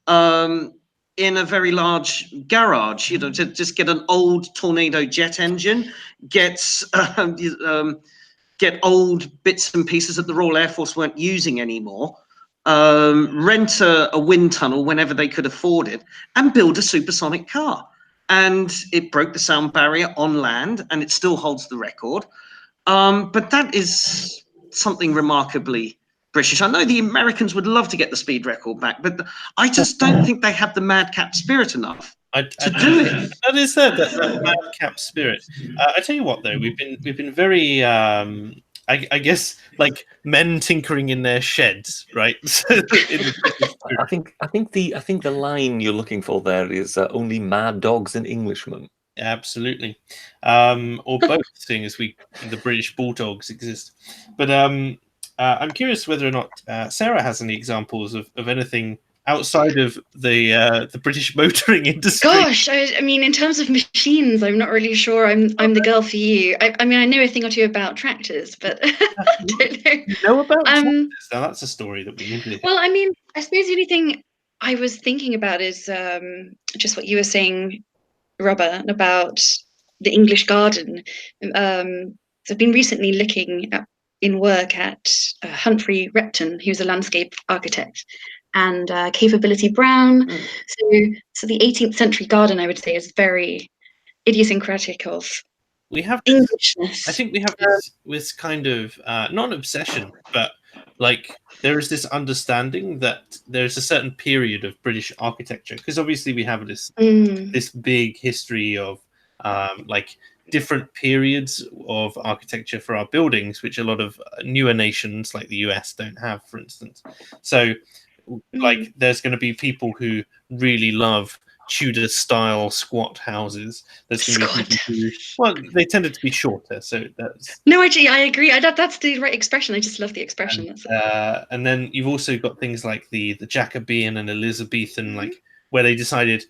in a very large garage, to just get an old Tornado jet engine, get old bits and pieces that the Royal Air Force weren't using anymore, rent a wind tunnel whenever they could afford it, and build a supersonic car. And it broke the sound barrier on land, and it still holds the record. But that is something remarkably British. I know the Americans would love to get the speed record back, but I just don't think they have the madcap spirit enough to do it. That is that madcap spirit. I tell you what, though, we've been very, I guess, like men tinkering in their sheds, right? I think the line you're looking for there is only mad dogs and Englishmen. Absolutely, or both, seeing as the British bulldogs exist. But I'm curious whether or not Sarah has any examples of anything outside of the British motoring industry. Gosh, I mean, in terms of machines, I'm not really sure. I'm the girl for you. I mean, I know a thing or two about tractors, but I don't know. You know about tractors? Now that's a story that we need to hear. Well, I mean, I suppose the only thing I was thinking about is just what you were saying, Rhubba, about the English garden. So I've been recently looking in work at Humphrey Repton, who's a landscape architect, and Capability Brown. So the 18th century garden, I would say, is very idiosyncratic of Englishness. I think we have this kind of not an obsession, but like there is this understanding that there's a certain period of British architecture, because obviously we have this big history of like different periods of architecture for our buildings, which a lot of newer nations like the US don't have, for instance. So like there's going to be people who really love Tudor style squat houses. There's going to be people who, well, they tended to be shorter, so that's actually I agree. That's the right expression. I just love the expression. And then you've also got things like the Jacobean and Elizabethan, like where they decided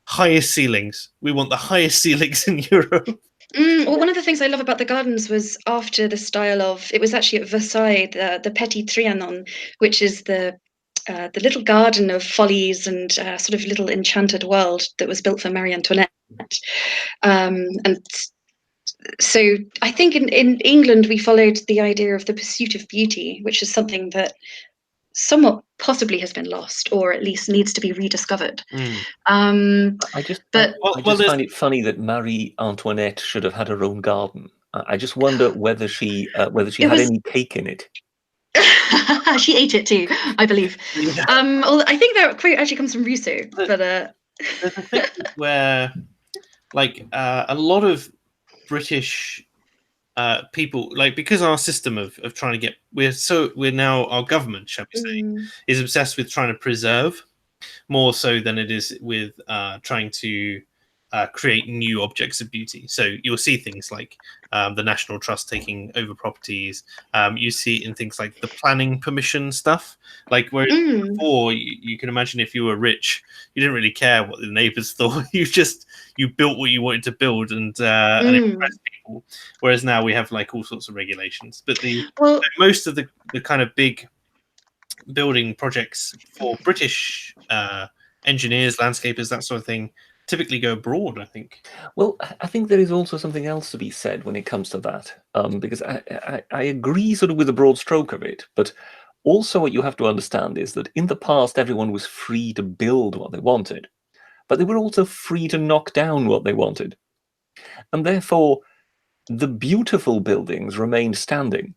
highest ceilings. We want the highest ceilings in Europe. Well, one of the things I love about the gardens was after the style of, it was actually at Versailles, the Petit Trianon, which is the little garden of follies and sort of little enchanted world that was built for Marie Antoinette. And so I think in England we followed the idea of the pursuit of beauty, which is something that somewhat possibly has been lost, or at least needs to be rediscovered. I just find it funny that Marie Antoinette should have had her own garden. I just wonder whether she had any cake in it. She ate it too, I believe. Yeah. I think that quote actually comes from Rousseau. But there's a thing where, like, a lot of British people, like, because our system of trying to get, we're now, our government, shall we say, is obsessed with trying to preserve more so than it is with trying to create new objects of beauty. So you'll see things like the National Trust taking over properties. You see it in things like the planning permission stuff. Like where before, you can imagine if you were rich, you didn't really care what the neighbours thought. You built what you wanted to build and impress people. Whereas now we have like all sorts of regulations. But most of the kind of big building projects for British engineers, landscapers, that sort of thing, typically go abroad, I think. Well, I think there is also something else to be said when it comes to that, because I agree sort of with the broad stroke of it, but also what you have to understand is that in the past, everyone was free to build what they wanted, but they were also free to knock down what they wanted. And therefore, the beautiful buildings remained standing,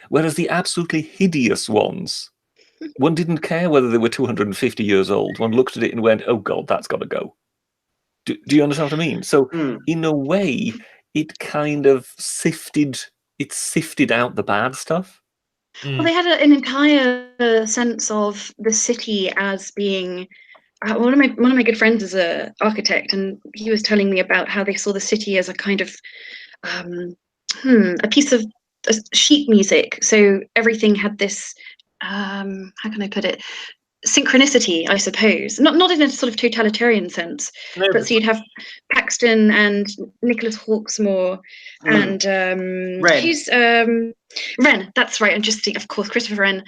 whereas the absolutely hideous ones, one didn't care whether they were 250 years old. One looked at it and went, oh God, that's got to go. Do you understand what I mean? So in a way, it kind of sifted out the bad stuff. Well, they had an entire sense of the city as being, one of my good friends is an architect, and he was telling me about how they saw the city as a kind of a piece of sheet music. So everything had this, how can I put it, synchronicity, I suppose, not in a sort of totalitarian sense, but so you'd have Paxton and Nicholas Hawksmoor and Wren, that's right, and just of course Christopher Wren.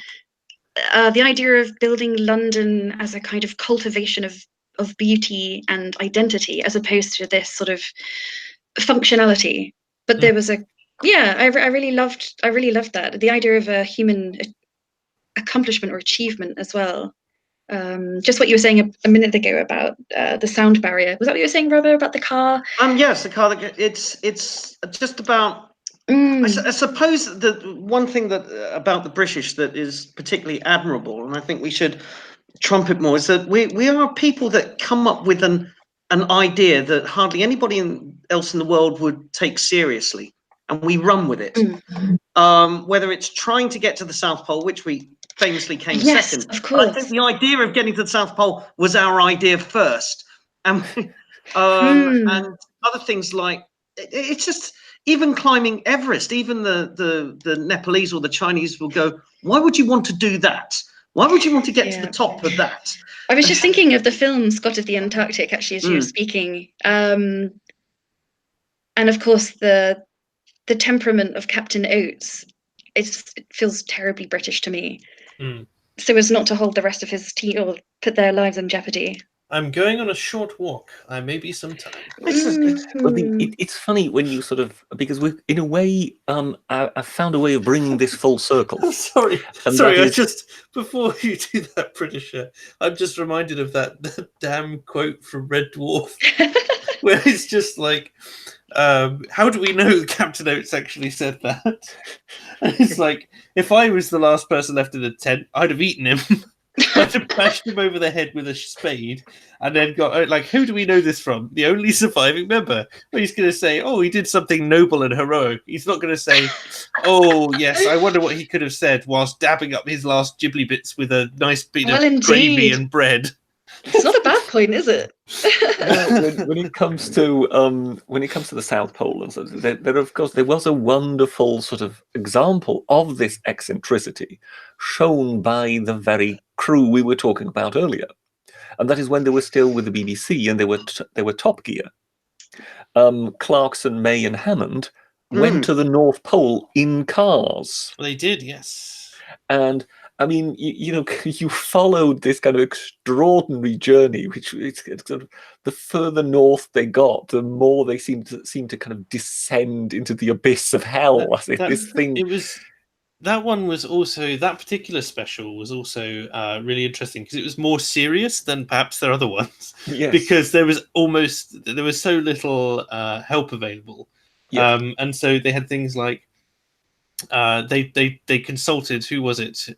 The idea of building London as a kind of cultivation of beauty and identity, as opposed to this sort of functionality. But there was I really loved that, the idea of a human accomplishment or achievement as well. Just what you were saying a minute ago about the sound barrier. Was that what you were saying, Rhubba, about the car? Yes, the car. It's just about I suppose the one thing that about the British that is particularly admirable, and I think we should trumpet more, is that we are people that come up with an idea that hardly anybody else in the world would take seriously, and we run with it. Whether it's trying to get to the South Pole, which we famously came second. Of course. I think the idea of getting to the South Pole was our idea first, and and other things like it's just even climbing Everest. Even the Nepalese or the Chinese will go, "Why would you want to do that? Why would you want to get to the top of that?" I was just thinking of the film Scott of the Antarctic, actually, as you were speaking, and of course the temperament of Captain Oates. It feels terribly British to me. So as not to hold the rest of his team or put their lives in jeopardy. I'm going on a short walk. I may be some time. It's funny when you sort of, because we, in a way, I found a way of bringing this full circle. Sorry, I just, before you do that, Britisher, I'm just reminded of that damn quote from Red Dwarf, where it's just like, how do we know that Captain Oates actually said that? And it's like, if I was the last person left in the tent, I'd have eaten him. I'd have bashed him over the head with a spade, and then got like, who do we know this from? The only surviving member. Well, he's going to say, oh, he did something noble and heroic. He's not going to say, oh, yes, I wonder what he could have said whilst dabbing up his last ghibli bits with a nice bit of gravy and bread. It's not a bad point, is it? when it comes to the South Pole, and so there of course there was a wonderful sort of example of this eccentricity shown by the very crew we were talking about earlier, and that is when they were still with the BBC and they were Top Gear. Clarkson, May, and Hammond went to the North Pole in cars. Well, they did, yes. And I mean, you followed this kind of extraordinary journey, which it's sort of, the further north they got, the more they seemed to kind of descend into the abyss of hell. That particular special was also really interesting because it was more serious than perhaps their other ones. Yes. Because there was so little help available. Yes. And so they had things like, they consulted, who was it?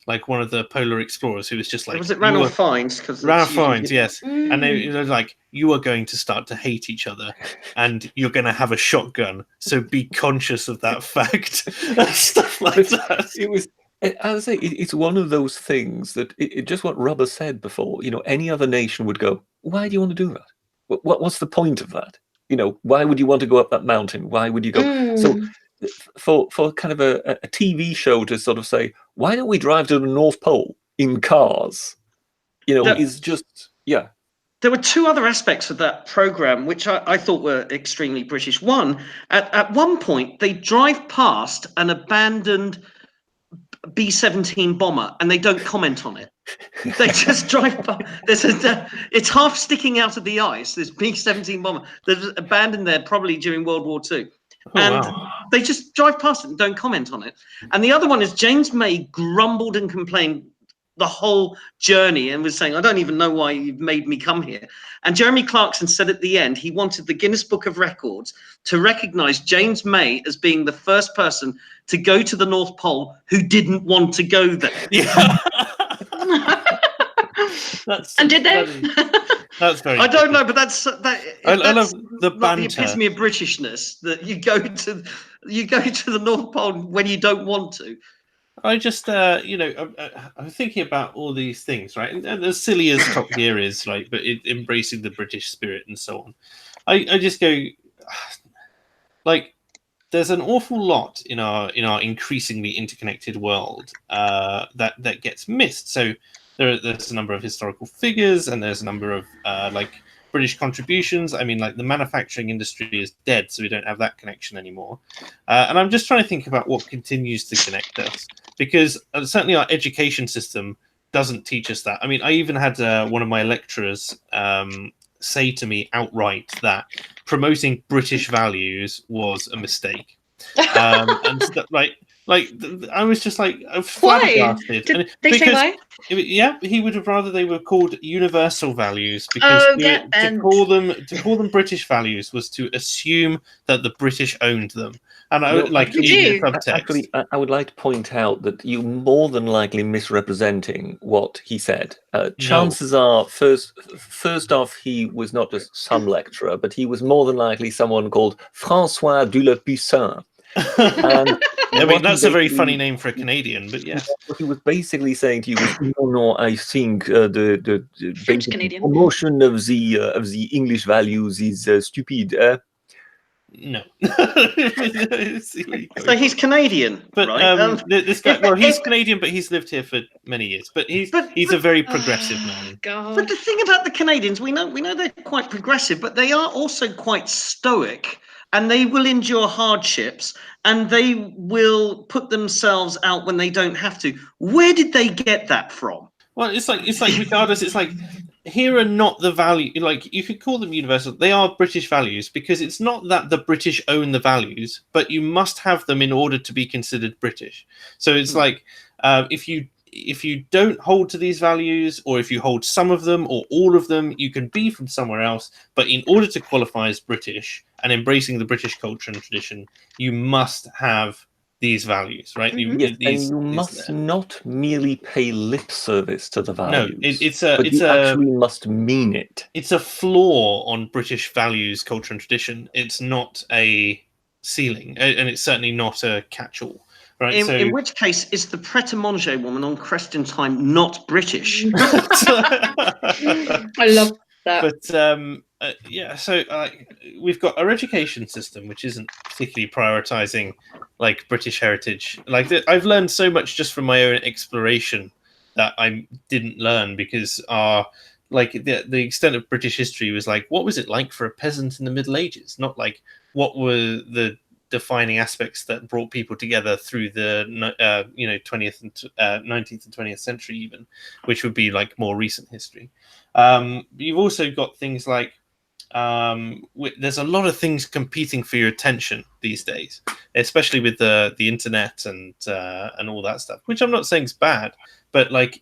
Like one of the polar explorers who was just like, was it Ranulph Fiennes? Ranulph Fiennes, yes. And they were like, you are going to start to hate each other, and you're going to have a shotgun. So be conscious of that fact, and stuff like that. It was, as I say, it's one of those things that it just what Rhubba said before. Any other nation would go, why do you want to do that? What's the point of that? Why would you want to go up that mountain? Why would you go? So for kind of a TV show to sort of say, why don't we drive to the North Pole in cars? Is just, yeah. There were two other aspects of that program which I thought were extremely British. One, at one point, they drive past an abandoned B-17 bomber and they don't comment on it. They just drive past. It's half sticking out of the ice, this B-17 bomber that's abandoned there probably during World War II. They just drive past it and don't comment on it. And the other one is James May grumbled and complained the whole journey and was saying, I don't even know why you've made me come here. And Jeremy Clarkson said at the end he wanted the Guinness Book of Records to recognize James May as being the first person to go to the North Pole who didn't want to go there. Yeah. And did they? That's very. I don't know, but that's I love the banter. The epitome of Britishness that you go to the North Pole when you don't want to. I just, I'm thinking about all these things, right? And as silly as Top Gear is, like, but embracing the British spirit and so on. I just go, like, there's an awful lot in our increasingly interconnected world that gets missed. So there's a number of historical figures, and there's a number of British contributions. I mean, like, the manufacturing industry is dead, so we don't have that connection anymore. And I'm just trying to think about what continues to connect us, because certainly our education system doesn't teach us that. I mean, I even had one of my lecturers say to me outright that promoting British values was a mistake. And Like, I was just like, Why? flabbergasted. Did they say why? Yeah, he would have rather they were called universal values, because to call them British values was to assume that the British owned them. And I would like in subtext. Actually, I would like to point out that you're more than likely misrepresenting what he said. Chances are, first off, he was not just some lecturer, but he was more than likely someone called François de la Puissant. And I mean, that's a very funny name for a Canadian, but yes. What he was basically saying to you was, no, I think the French Canadian promotion of the English values is stupid. No. So he's Canadian, but right? This guy, he's Canadian, but he's lived here for many years. But he's a very progressive man. God. But the thing about the Canadians, we know they're quite progressive, but they are also quite stoic, and they will endure hardships, and they will put themselves out when they don't have to. Where did they get that from? Well, it's like regardless, it's like, here are not the value, like, you could call them universal. They are British values, because it's not that the British own the values, but you must have them in order to be considered British. So it's like, if you don't hold to these values, or if you hold some of them or all of them, you can be from somewhere else. But in order to qualify as British and embracing the British culture and tradition, you must have these values, right? Yes, and you must not merely pay lip service to the values. No, you actually must mean it. It's a flaw on British values, culture, and tradition. It's not a ceiling, and it's certainly not a catch-all. Right, in which case, is the Pret-a-Manger woman on Creston Time not British? I love that. But yeah, so we've got our education system, which isn't particularly prioritizing like British heritage. Like I've learned so much just from my own exploration that I didn't learn, because the extent of British history was like, what was it like for a peasant in the Middle Ages? Not like what were the defining aspects that brought people together through the 20th and 19th and 20th century, even, which would be like more recent history. You've also got things like there's a lot of things competing for your attention these days, especially with the internet and all that stuff, which I'm not saying is bad, but like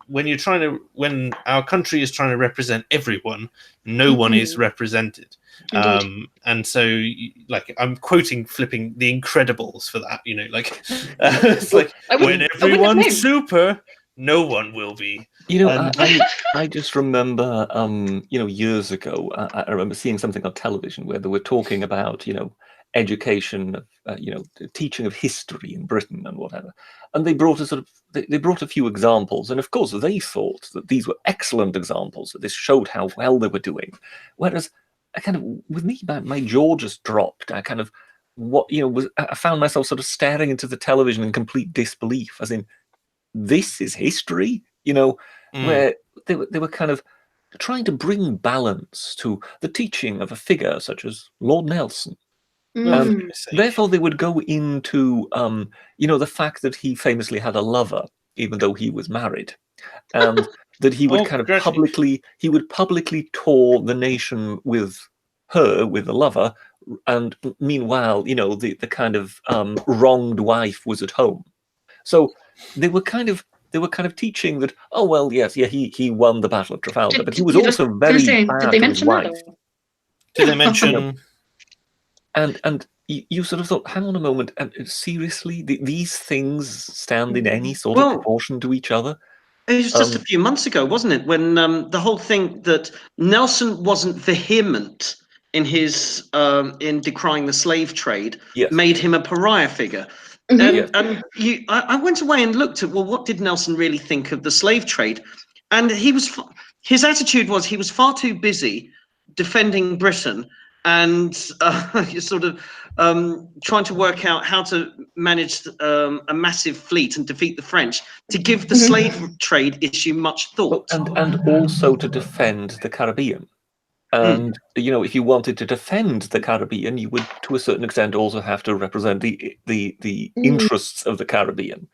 when our country is trying to represent everyone, no one is represented. And so like I'm quoting flipping The Incredibles for that, like it's like when everyone's super, no one will be. I just remember years ago I remember seeing something on television where they were talking about education, teaching of history in Britain and whatever, and they brought a few examples, and of course they thought that these were excellent examples, that this showed how well they were doing, whereas with me, my jaw just dropped. I found myself sort of staring into the television in complete disbelief, as in, this is history, where they were kind of trying to bring balance to the teaching of a figure such as Lord Nelson. And therefore they would go into, the fact that he famously had a lover, even though he was married. And that he would publicly tour the nation with her, with a lover, and meanwhile, the kind of wronged wife was at home. So they were kind of teaching that, oh well, yes, he won the Battle of Trafalgar, but he was also very bad to his wife. Did they mention? And you sort of thought, hang on a moment, and seriously, these things stand in any sort of proportion to each other? It was just a few months ago, wasn't it, when the whole thing that Nelson wasn't vehement in his in decrying the slave trade made him a pariah figure. And I went away and looked at, well, what did Nelson really think of the slave trade? And his attitude was he was far too busy defending Britain and sort of trying to work out how to manage a massive fleet and defeat the French, to give the slave trade issue much thought. And also to defend the Caribbean. And, if you wanted to defend the Caribbean, you would, to a certain extent, also have to represent the interests of the Caribbean.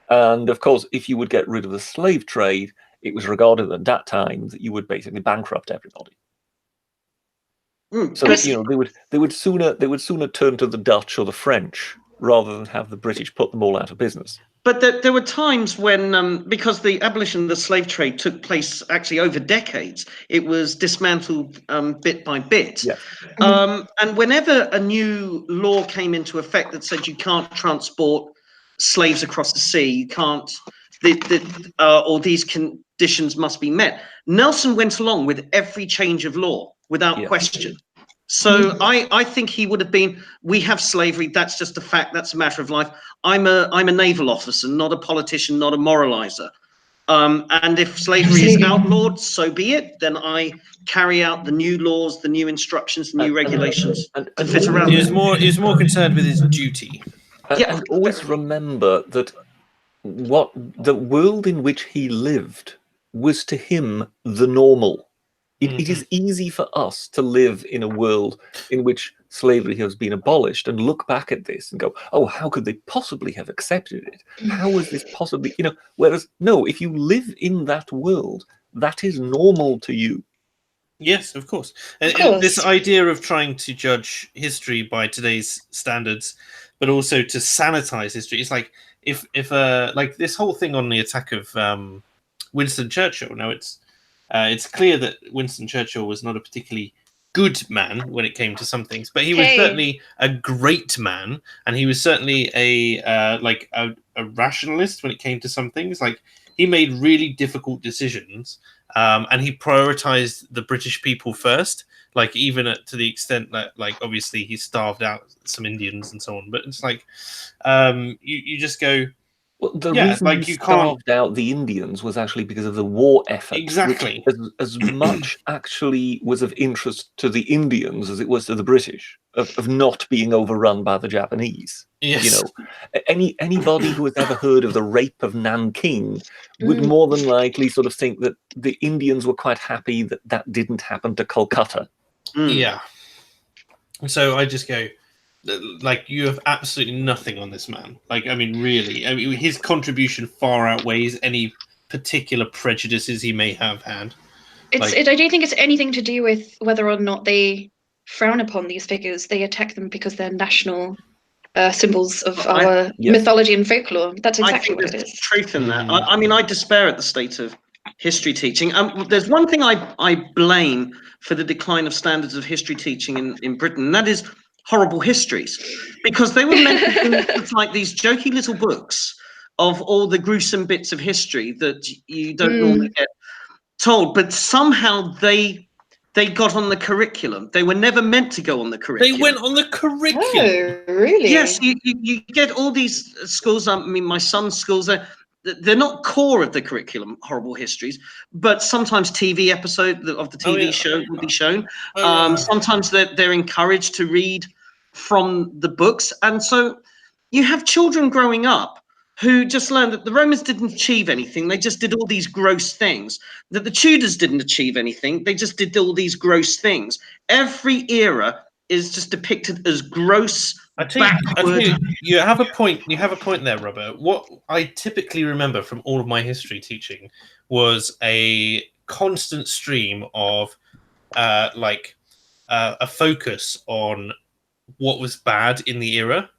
And, of course, if you would get rid of the slave trade, it was regarded at that time that you would basically bankrupt everybody. So they would sooner turn to the Dutch or the French rather than have the British put them all out of business. But there were times when, because the abolition of the slave trade took place actually over decades, it was dismantled bit by bit. Yes. And whenever a new law came into effect that said you can't transport slaves across the sea, you can't, or these conditions must be met, Nelson went along with every change of law without question. So I think he would have been, we have slavery, that's just a fact, that's a matter of life. I'm a naval officer, not a politician, not a moralizer. And if slavery is outlawed, so be it. Then I carry out the new laws, the new instructions, the new regulations to fit around. He was more concerned with his duty. And always remember that the world in which he lived was to him the normal. It is easy for us to live in a world in which slavery has been abolished and look back at this and go, oh, how could they possibly have accepted it? How is this possibly, whereas, no, if you live in that world, that is normal to you. Yes, of course. And this idea of trying to judge history by today's standards, but also to sanitize history, it's like if like this whole thing on the attack of Winston Churchill. Now it's clear that Winston Churchill was not a particularly good man when it came to some things, but he was certainly a great man, and he was certainly a rationalist when it came to some things. Like, he made really difficult decisions, and he prioritized the British people first. Like, even to the extent that, like, obviously he starved out some Indians and so on. But it's like, you just go. Well, the reason he starved out the Indians was actually because of the war effort. Exactly. Which, as much actually was of interest to the Indians as it was to the British, of not being overrun by the Japanese. Yes. Anybody who has ever heard of the rape of Nanking would more than likely sort of think that the Indians were quite happy that that didn't happen to Kolkata. Yeah. So I just go, like, you have absolutely nothing on this man. Like, I mean, really, his contribution far outweighs any particular prejudices he may have had. I don't think it's anything to do with whether or not they frown upon these figures. They attack them because they're national symbols of our mythology and folklore. That's exactly what it is. There's truth in that. I mean, I despair at the state of history teaching. There's one thing I blame for the decline of standards of history teaching in Britain, and that is horrible histories, because they were meant to be like these jokey little books of all the gruesome bits of history that you don't normally get told, but somehow they got on the curriculum. They were never meant to go on the curriculum. They went on the curriculum. Oh, really? Yes, you get all these schools. I mean, my son's schools, they're not core of the curriculum, horrible histories, but sometimes TV episode of the TV show will be shown. Sometimes they're encouraged to read from the books. And so you have children growing up who just learned that the Romans didn't achieve anything. They just did all these gross things. That the Tudors didn't achieve anything. They just did all these gross things. Every era is just depicted as gross. I tell you, you have a point. You have a point there, Robert. What I typically remember from all of my history teaching was a constant stream of a focus on what was bad in the era,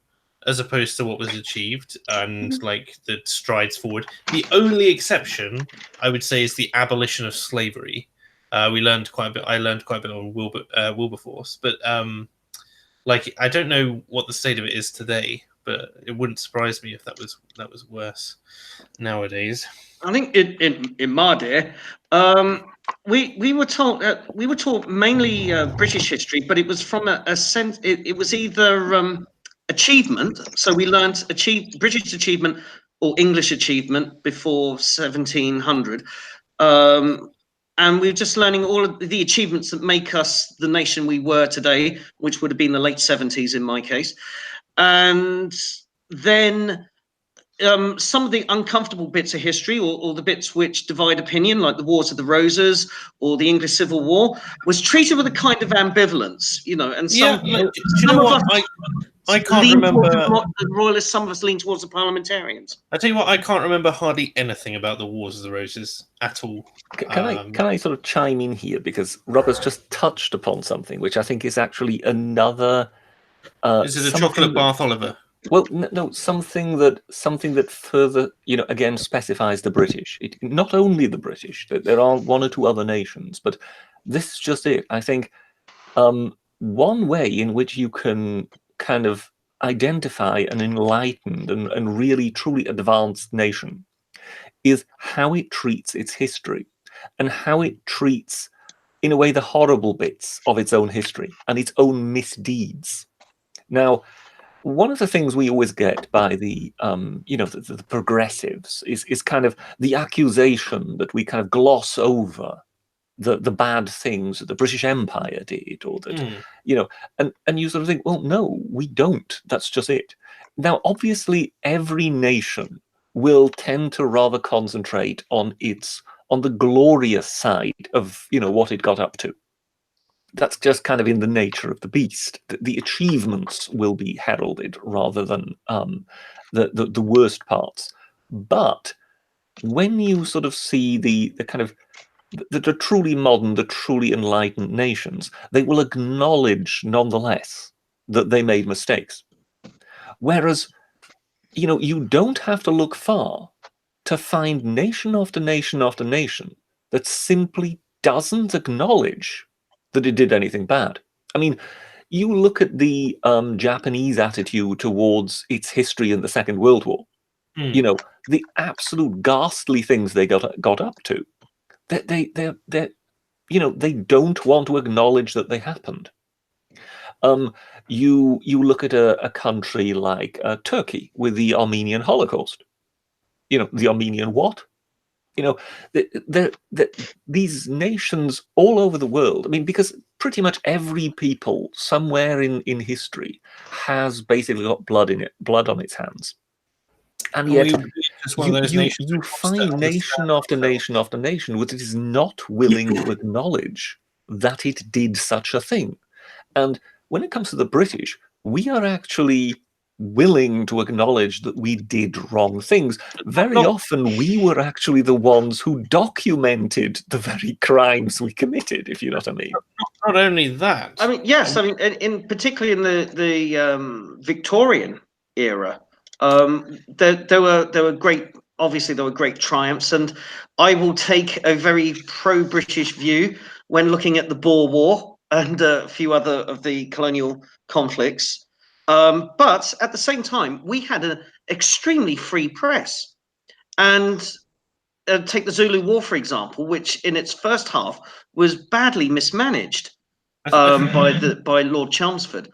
as opposed to what was achieved and like the strides forward. The only exception, I would say, is the abolition of slavery. We learned quite a bit. I learned quite a bit on Wilberforce, but like, I don't know what the state of it is today, but it wouldn't surprise me if that was worse nowadays. I think in my day, we were taught mainly British history, but it was from a sense. It was either achievement, so we learned British achievement or English achievement before 1700, and we were just learning all of the achievements that make us the nation we were today, which would have been the late 70s in my case, and then some of the uncomfortable bits of history, or the bits which divide opinion, like the Wars of the Roses or the English Civil War, was treated with a kind of ambivalence, and some of us I can't remember the royalists, some of us lean towards the parliamentarians. I tell you what, I can't remember hardly anything about the Wars of the Roses at all. Can I sort of chime in here, because Robert's just touched upon something which I think is actually another. Is it a chocolate bath, Oliver? Well, no, something that further, again specifies the British. Not only the British. There are one or two other nations, but this is just it. I think one way in which you can kind of identify an enlightened and really truly advanced nation is how it treats its history and how it treats, in a way, the horrible bits of its own history and its own misdeeds. Now, one of the things we always get by the progressives is kind of the accusation that we kind of gloss over the bad things that the British Empire did, or that and you sort of think, well, no, we don't. That's just it. Now, obviously, every nation will tend to rather concentrate on the glorious side of what it got up to. That's just kind of in the nature of the beast. The achievements will be heralded rather than the worst parts. But when you sort of see the kind of the truly modern, the truly enlightened nations, they will acknowledge nonetheless that they made mistakes. Whereas, you don't have to look far to find nation after nation after nation that simply doesn't acknowledge that it did anything bad. I mean, you look at the Japanese attitude towards its history in the Second World War. The absolute ghastly things they got up to. They don't want to acknowledge that they happened. You look at a country like Turkey with the Armenian Holocaust. The Armenian what? These nations all over the world. I mean, because pretty much every people somewhere in history has basically got blood on its hands. And yet, you find nation after nation after nation which is not willing to acknowledge that it did such a thing. And when it comes to the British, we are actually willing to acknowledge that we did wrong things. Very often, we were actually the ones who documented the very crimes we committed, if you know what I mean. Not only that. I mean, yes. I mean, particularly in the Victorian era, there were great. Obviously, there were great triumphs, and I will take a very pro-British view when looking at the Boer War and a few other of the colonial conflicts. But at the same time, we had an extremely free press. And take the Zulu War, for example, which in its first half was badly mismanaged by Lord Chelmsford.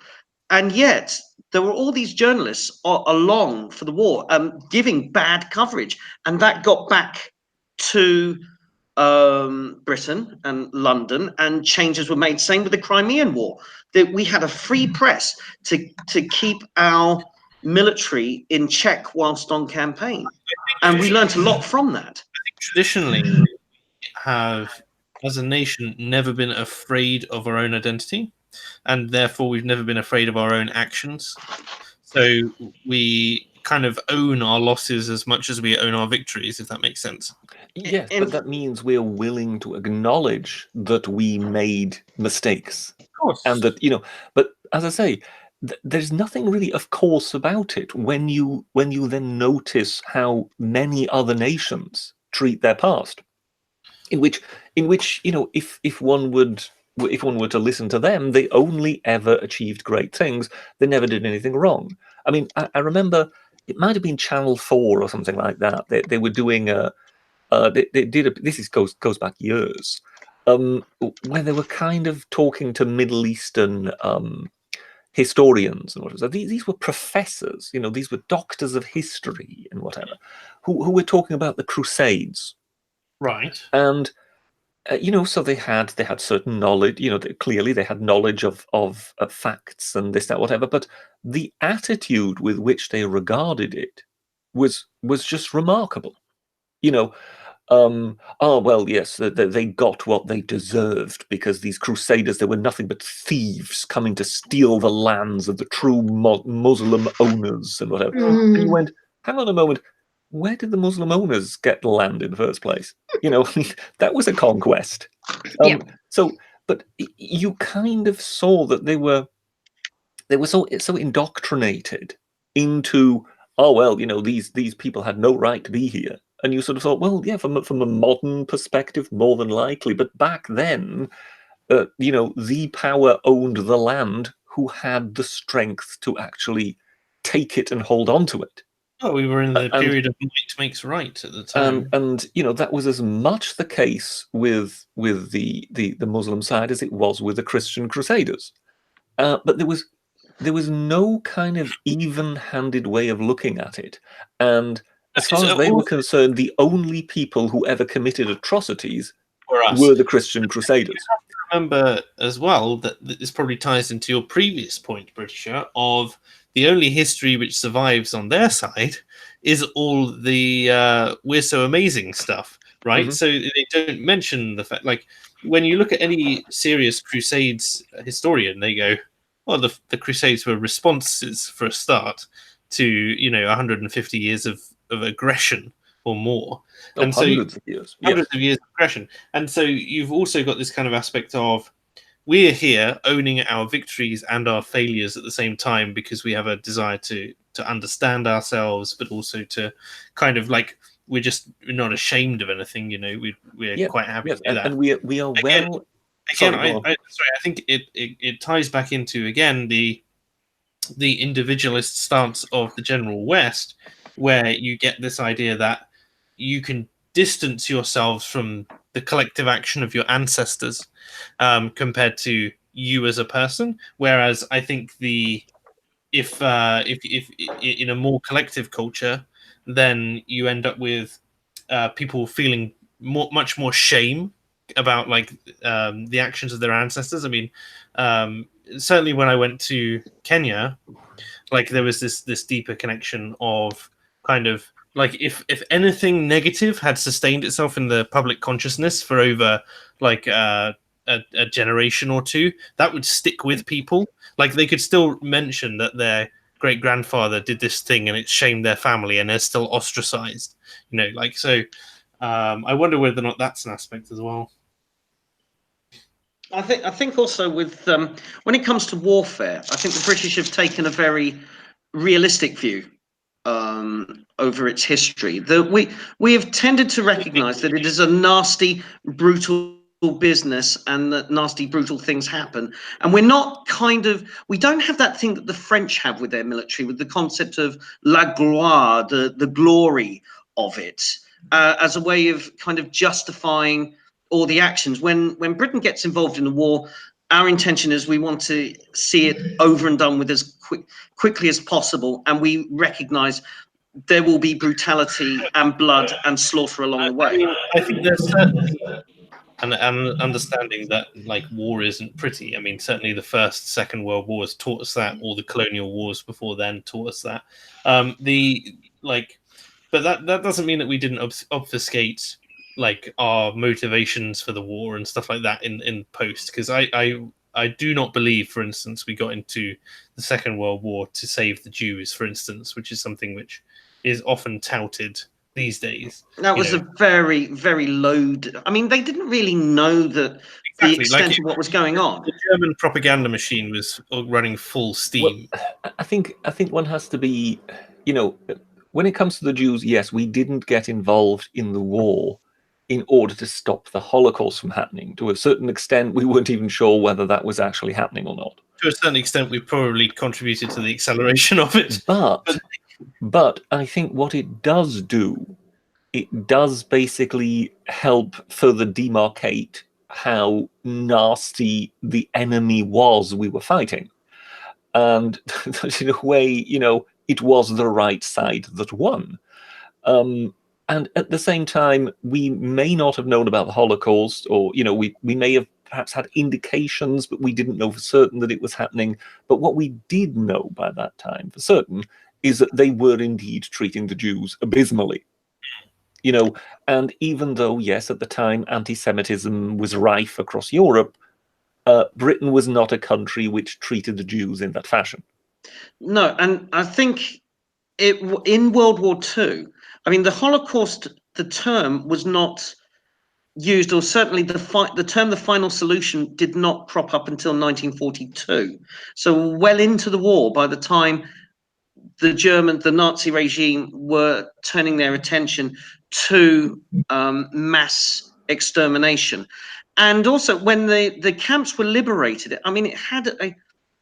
And yet there were all these journalists along for the war giving bad coverage. And that got back to Britain and London, and changes were made. Same with the Crimean War. That we had a free press to keep our military in check whilst on campaign, and we learned a lot from that. I think traditionally, we have, as a nation, never been afraid of our own identity, and therefore we've never been afraid of our own actions. So we kind of own our losses as much as we own our victories, if that makes sense. Yes, but that means we're willing to acknowledge that we made mistakes. Of course. And that, but as I say, there's nothing really of course about it when you then notice how many other nations treat their past. In which, if one were to listen to them, they only ever achieved great things. They never did anything wrong. I mean, I remember it might have been Channel 4 or something like that. They were doing this goes back years, where they were kind of talking to Middle Eastern historians and whatever. So these were professors, these were doctors of history and whatever, who were talking about the Crusades. Right. And so they had certain knowledge. Clearly they had knowledge of facts and this, that, whatever. But the attitude with which they regarded it was just remarkable. Oh well, yes, they got what they deserved because these crusaders, they were nothing but thieves coming to steal the lands of the true Muslim owners and whatever. And you went, hang on a moment. Where did the Muslim owners get the land in the first place? That was a conquest. So, but you kind of saw that they were so indoctrinated into, oh, well, you know, these people had no right to be here. And you sort of thought, well, yeah, from a modern perspective, more than likely. But back then, you know, the power owned the land who had the strength to actually take it and hold on to it. Oh, we were in the period of might makes right at the time. And you know, that was as much the case with the Muslim side as it was with the Christian Crusaders. But there was no kind of even-handed way of looking at it. And as far as they were concerned, the only people who ever committed atrocities were the Christian Crusaders. You have to remember as well that this probably ties into your previous point, Britisher, of the only history which survives on their side is all the we're so amazing stuff, right? Mm-hmm. So they don't mention the fact, like, when you look at any serious Crusades historian, they go, well, the Crusades were responses for a start to, you know, 150 years of aggression or more. Oh, and hundreds of years. Hundreds of years of aggression. And so you've also got this kind of aspect of, we're here owning our victories and our failures at the same time because we have a desire to understand ourselves, but also to kind of like, we're not ashamed of anything, you know, we're quite happy to do that. And we are well... Again, I think it ties back into, again, the individualist stance of the general West, where you get this idea that you can distance yourselves from the collective action of your ancestors compared to you as a person. Whereas I think if in a more collective culture, then you end up with people feeling much more shame about like the actions of their ancestors. I mean, certainly when I went to Kenya, like there was this deeper connection of kind of like if anything negative had sustained itself in the public consciousness for over like a generation or two, that would stick with people. Like they could still mention that their great grandfather did this thing and it shamed their family and they're still ostracized, you know, like, so I wonder whether or not that's an aspect as well. I think also with when it comes to warfare, I think the British have taken a very realistic view over its history. That we have tended to recognise that it is a nasty, brutal business and that nasty, brutal things happen. And we don't have that thing that the French have with their military, with the concept of la gloire, the glory of it, as a way of kind of justifying all the actions. When Britain gets involved in the war, our intention is we want to see it over and done with as quickly as possible, and we recognise there will be brutality and blood and slaughter along the way. I think there's certainly an understanding that like war isn't pretty. I mean, certainly the First, Second World Wars taught us that, all the colonial wars before then taught us that. But that doesn't mean that we didn't obfuscate like our motivations for the war and stuff like that in post, because I do not believe, for instance, we got into the Second World War to save the Jews, for instance, which is something which is often touted these days. That was a very, very low. I mean, they didn't really know the extent of what was going on. The German propaganda machine was running full steam. Well, I think one has to be, you know, when it comes to the Jews, yes, we didn't get involved in the war in order to stop the Holocaust from happening. To a certain extent, we weren't even sure whether that was actually happening or not. To a certain extent, we probably contributed to the acceleration of it. But I think what it does do, it does basically help further demarcate how nasty the enemy was we were fighting. And in a way, you know, it was the right side that won. And at the same time, we may not have known about the Holocaust, or, you know, we may have perhaps had indications, but we didn't know for certain that it was happening. But what we did know by that time for certain is that they were indeed treating the Jews abysmally. You know, and even though, yes, at the time, anti-Semitism was rife across Europe, Britain was not a country which treated the Jews in that fashion. No, and I think in World War II, I mean, the Holocaust, the term was not used, or certainly the term "the final solution" did not crop up until 1942. So well into the war, by the time the Nazi regime were turning their attention to mass extermination. And also when the camps were liberated, I mean, it had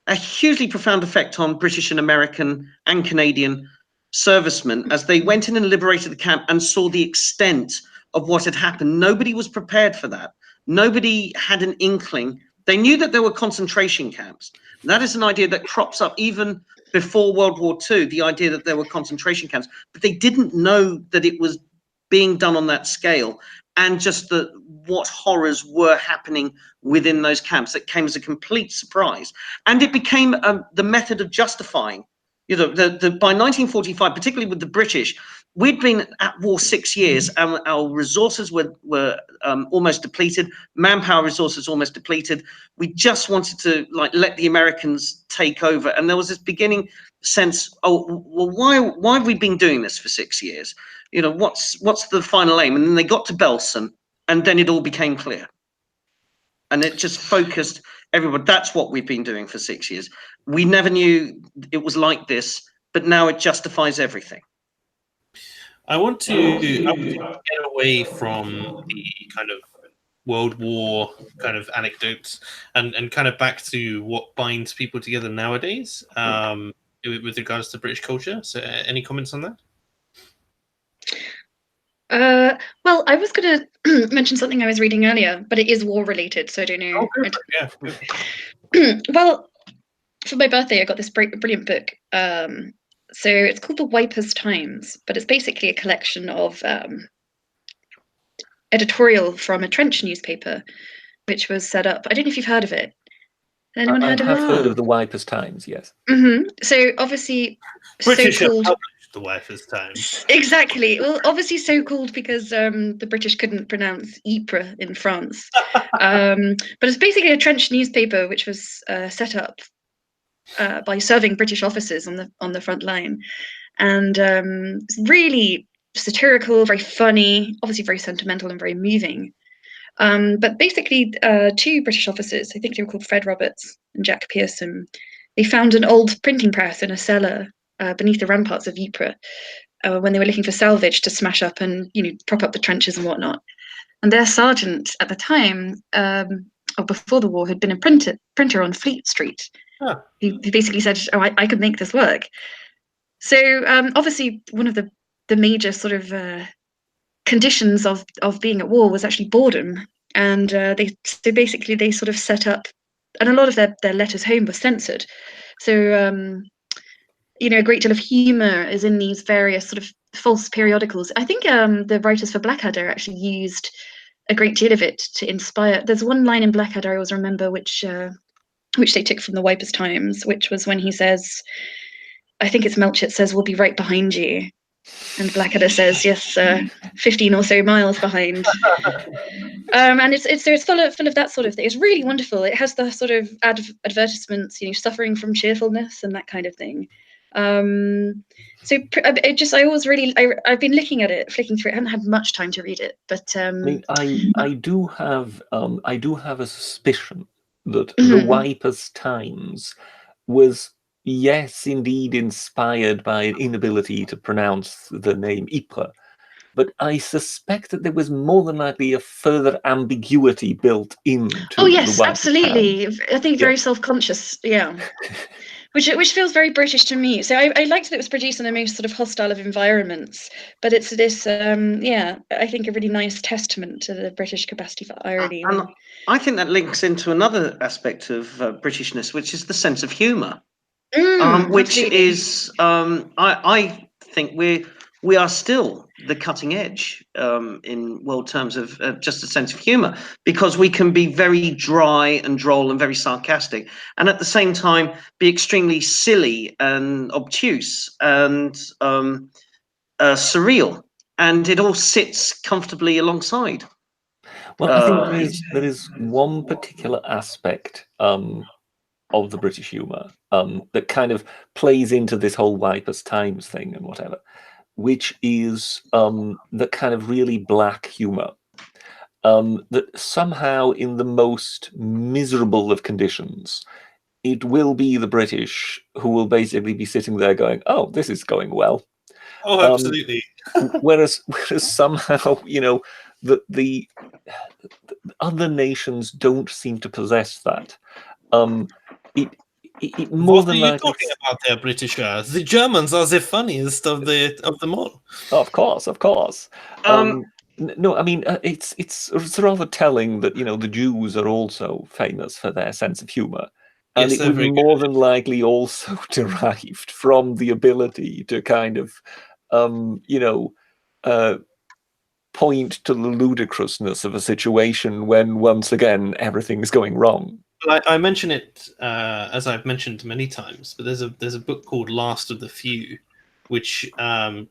a hugely profound effect on British and American and Canadian servicemen as they went in and liberated the camp and saw the extent of what had happened. Nobody was prepared for that. Nobody had an inkling. They knew that there were concentration camps. That is an idea that crops up even before World War II, the idea that there were concentration camps, but they didn't know that it was being done on that scale, and just what horrors were happening within those camps. That came as a complete surprise, and it became the method of justifying. You know, by 1945, particularly with the British, we'd been at war 6 years, and our resources were almost depleted. Manpower resources almost depleted. We just wanted to let the Americans take over, and there was this beginning sense, oh well, why have we been doing this for 6 years? You know, what's the final aim? And then they got to Belsen, and then it all became clear, and it just focused everyone. That's what we've been doing for 6 years. We never knew it was like this, but now it justifies everything. I want to get away from the kind of World War kind of anecdotes and kind of back to what binds people together nowadays with regards to British culture. So any comments on that? Well, I was going to mention something I was reading earlier, but it is war related, so I don't know. Yeah. Well, for my birthday, I got this brilliant book. So it's called The Wipers Times, but it's basically a collection of editorial from a trench newspaper, which was set up. I don't know if you've heard of it. Anyone heard of it? I have heard of the Wipers Times, yes. So obviously, British so-called the Wipers Times. Exactly. Well, obviously so called because the British couldn't pronounce Ypres in France. But it's basically a trench newspaper which was set up by serving British officers on the front line, and it's really satirical, very funny, obviously very sentimental and very moving. But basically, two British officers, I think they were called Fred Roberts and Jack Pearson, they found an old printing press in a cellar beneath the ramparts of Ypres when they were looking for salvage to smash up and prop up the trenches and whatnot. And their sergeant at the time, or before the war, had been a printer on Fleet Street. Huh. Who basically said, "Oh, I could make this work." So obviously, one of the major sort of conditions of being at war was actually boredom, and they sort of set up, and a lot of their letters home were censored. So a great deal of humor is in these various sort of false periodicals. I think the writers for Blackadder actually used a great deal of it to inspire. There's one line in Blackadder I always remember, which they took from the Wipers Times, which was when he says, I think it's Melchett says, "We'll be right behind you." And Blackadder says, "Yes, 15 or so miles behind." And it's full of that sort of thing. It's really wonderful. It has the sort of advertisements, suffering from cheerfulness and that kind of thing. So I always really, I've been looking at it, flicking through it. I haven't had much time to read it, but I mean, I do have a suspicion that the Wipers Times was, yes, indeed inspired by an inability to pronounce the name Ypres, but I suspect that there was more than likely a further ambiguity built into oh yes, the Wipers absolutely. Times. I think very self-conscious, yeah. Which feels very British to me. So I liked that it was produced in the most sort of hostile of environments, but it's this, I think a really nice testament to the British capacity for irony. And I think that links into another aspect of Britishness, which is the sense of humour, which absolutely. is, I think we are still the cutting edge in world terms of just a sense of humour, because we can be very dry and droll and very sarcastic, and at the same time be extremely silly and obtuse and surreal, and it all sits comfortably alongside. Well, I think there is one particular aspect of the British humour that kind of plays into this whole Wipers Times thing and whatever, which is the kind of really black humour that somehow, in the most miserable of conditions, it will be the British who will basically be sitting there going, "Oh, this is going well." Oh, absolutely. Whereas somehow, the other nations don't seem to possess that. It more What are than you likely. talking about there, Britishers? The Germans are the funniest of them all. Of course. No, I mean it's rather telling that the Jews are also famous for their sense of humor, and Yes, it they're was very good more at it. than likely also derived from the ability to kind of, point to the ludicrousness of a situation when once again everything's going wrong. I mention it as I've mentioned many times, but there's a book called Last of the Few, which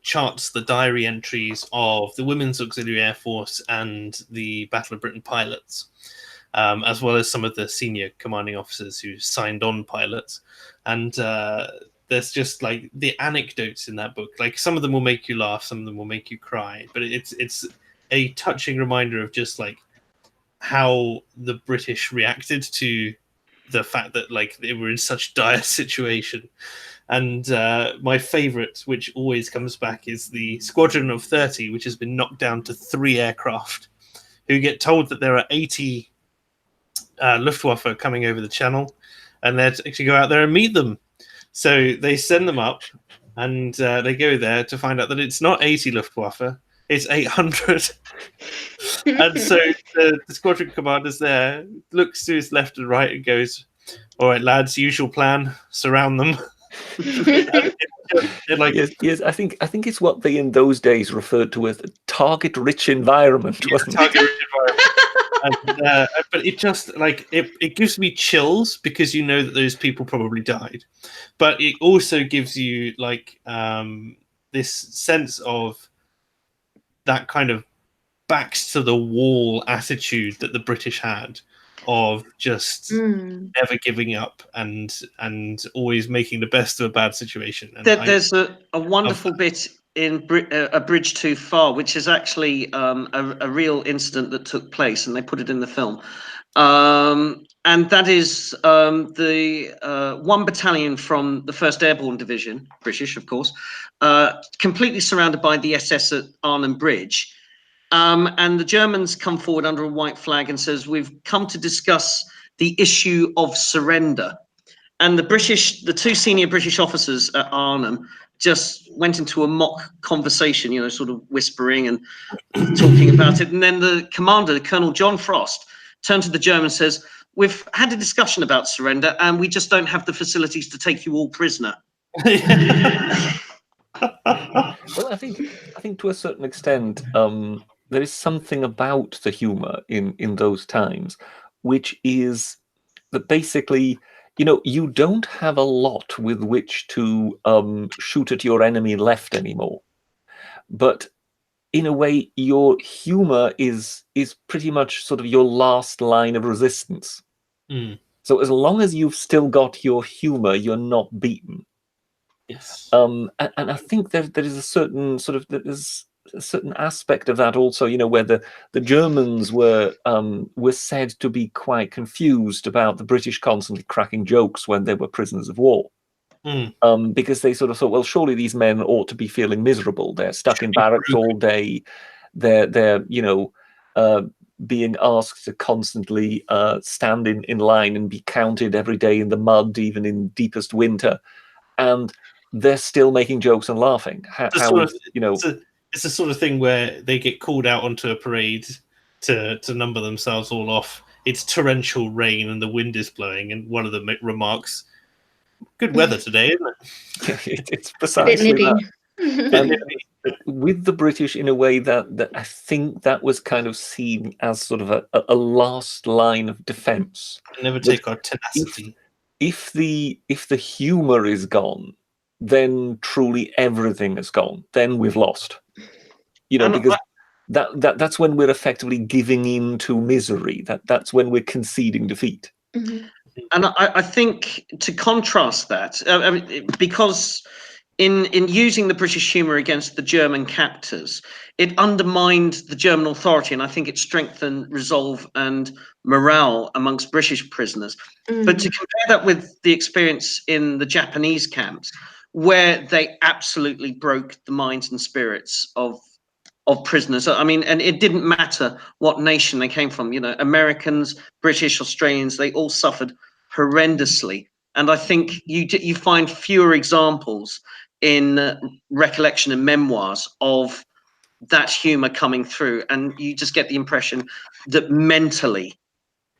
charts the diary entries of the Women's Auxiliary Air Force and the Battle of Britain pilots, as well as some of the senior commanding officers who signed on pilots. And there's just like the anecdotes in that book. Like some of them will make you laugh, some of them will make you cry, but it's a touching reminder of just like how the British reacted to the fact that like they were in such dire situation. And my favorite, which always comes back, is the Squadron of 30, which has been knocked down to 3 aircraft, who get told that there are 80 Luftwaffe coming over the channel, and they're to actually go out there and meet them. So they send them up, and they go there to find out that it's not 80 Luftwaffe, it's 800. And so the squadron commander's there, looks to his left and right and goes, "All right, lads, usual plan, surround them." Like, yes, I think it's what they in those days referred to as a target-rich environment, wasn't it? Target-rich environment. And, but it just like it gives me chills because you know that those people probably died, but it also gives you like this sense of that kind of backs to the wall attitude that the British had of just never giving up and always making the best of a bad situation. And there's a wonderful bit in A Bridge Too Far, which is actually a real incident that took place, and they put it in the film. And that is the 1 battalion from the 1st Airborne Division, British, of course, completely surrounded by the SS at Arnhem Bridge. And the Germans come forward under a white flag and says, "We've come to discuss the issue of surrender." And the 2 senior British officers at Arnhem just went into a mock conversation, sort of whispering and talking about it. And then the commander, Colonel John Frost, turned to the German and says, "We've had a discussion about surrender, and we just don't have the facilities to take you all prisoner." Well, I think to a certain extent, there is something about the humor in those times, which is that basically, you don't have a lot with which to shoot at your enemy left anymore, but in a way, your humor is pretty much sort of your last line of resistance. So as long as you've still got your humor, you're not beaten. Yes. And I think there is a certain sort of there's a certain aspect of that also, where the Germans were said to be quite confused about the British constantly cracking jokes when they were prisoners of war. Because they sort of thought, well, surely these men ought to be feeling miserable. They're stuck in barracks all day. They're being asked to constantly stand in line and be counted every day in the mud, even in deepest winter, and they're still making jokes and laughing. It's the sort of thing where they get called out onto a parade to number themselves all off. It's torrential rain and the wind is blowing, and one of them remarks, "Good weather today, isn't it?" It's precisely that. With the British, in a way that I think that was kind of seen as sort of a last line of defense. Never take our tenacity. If the humor is gone, then truly everything is gone. Then we've lost. Because that's when we're effectively giving in to misery. That's when we're conceding defeat. Mm-hmm. And I think to contrast that, because in using the British humour against the German captors, it undermined the German authority, and I think it strengthened resolve and morale amongst British prisoners. But to compare that with the experience in the Japanese camps, where they absolutely broke the minds and spirits of prisoners. I mean, and it didn't matter what nation they came from. You know, Americans, British, Australians, they all suffered horrendously. And I think you find fewer examples in recollection and memoirs of that humour coming through, and you just get the impression that mentally,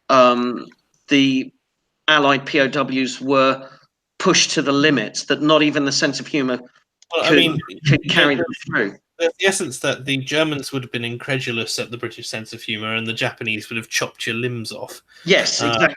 the Allied POWs were pushed to the limits. That not even the sense of humour could carry them through. The essence that the Germans would have been incredulous at the British sense of humour, and the Japanese would have chopped your limbs off. Yes, exactly.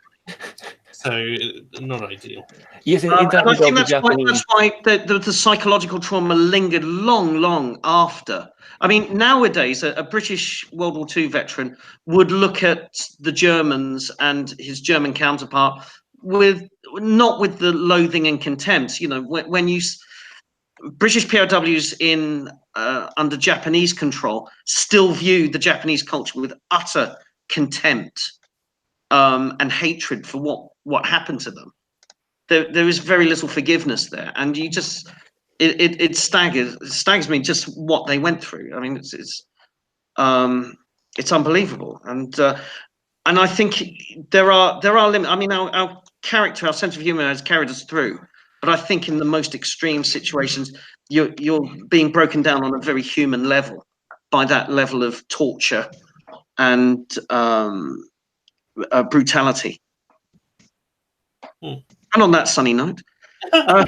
So not ideal. Yes, and I think that's why the psychological trauma lingered long after. I mean, nowadays, a British World War II veteran would look at the Germans and his German counterpart not with the loathing and contempt. You know, when you British POWs in under Japanese control still view the Japanese culture with utter contempt and hatred for what happened to them. There is very little forgiveness there, and you just it staggers me just what they went through. I mean, it's unbelievable, and I think there are limits. I mean, our character, our sense of humour has carried us through, but I think in the most extreme situations, you're being broken down on a very human level by that level of torture and brutality. And on that sunny note, I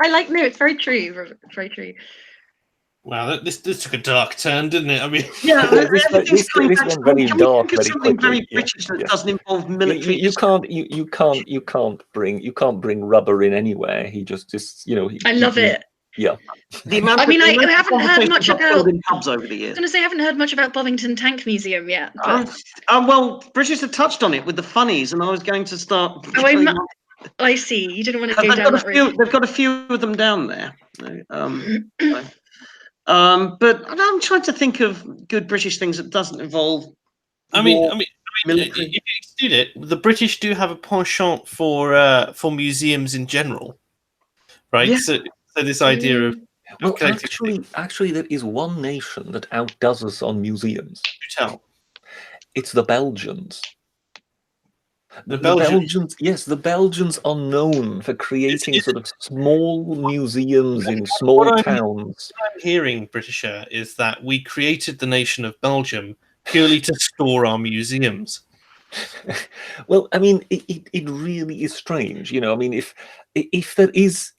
like it's very true. It's very true. Wow, this took a dark turn, didn't it? I mean, yeah, this went very dark, very quickly. Very British that doesn't involve military. You can't bring Rhubba in anywhere. He just I love it. Yeah. I haven't heard much about pubs over the years. I was going to say I haven't heard much about Bovington Tank Museum yet. But... well, British have touched on it with the funnies, and I was going to start. I see. You didn't want to go down that route. They've got a few of them down there. But I'm trying to think of good British things that doesn't involve. I mean, if you exclude it, the British do have a penchant for museums in general, right? Yeah. So this idea of actually, there is one nation that outdoes us on museums. Do tell. It's the Belgians. The Belgians, yes, the Belgians are known for creating sort of small museums in small towns. What I'm hearing, Britisher, is that we created the nation of Belgium purely to store our museums. Well, I mean, it really is strange, I mean, if there is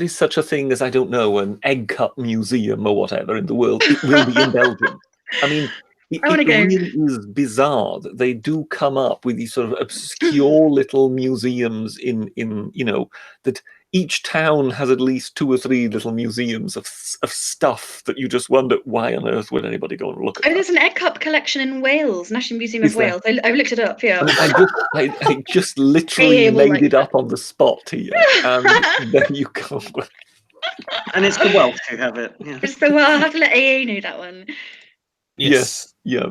such a thing as, I don't know, an egg cup museum or whatever in the world, it will be in Belgium. I mean. It really is bizarre that they do come up with these sort of obscure little museums in that each town has at least 2 or 3 little museums of stuff that you just wonder, why on earth would anybody go and look at? There's an egg cup collection in Wales, National Museum of Wales. I've looked it up. Yeah, I just literally made it up on the spot here, and there you go. And it's the Welsh who have it. Yeah. It's the Welsh. I have to let AA know that one. Yes. Yeah.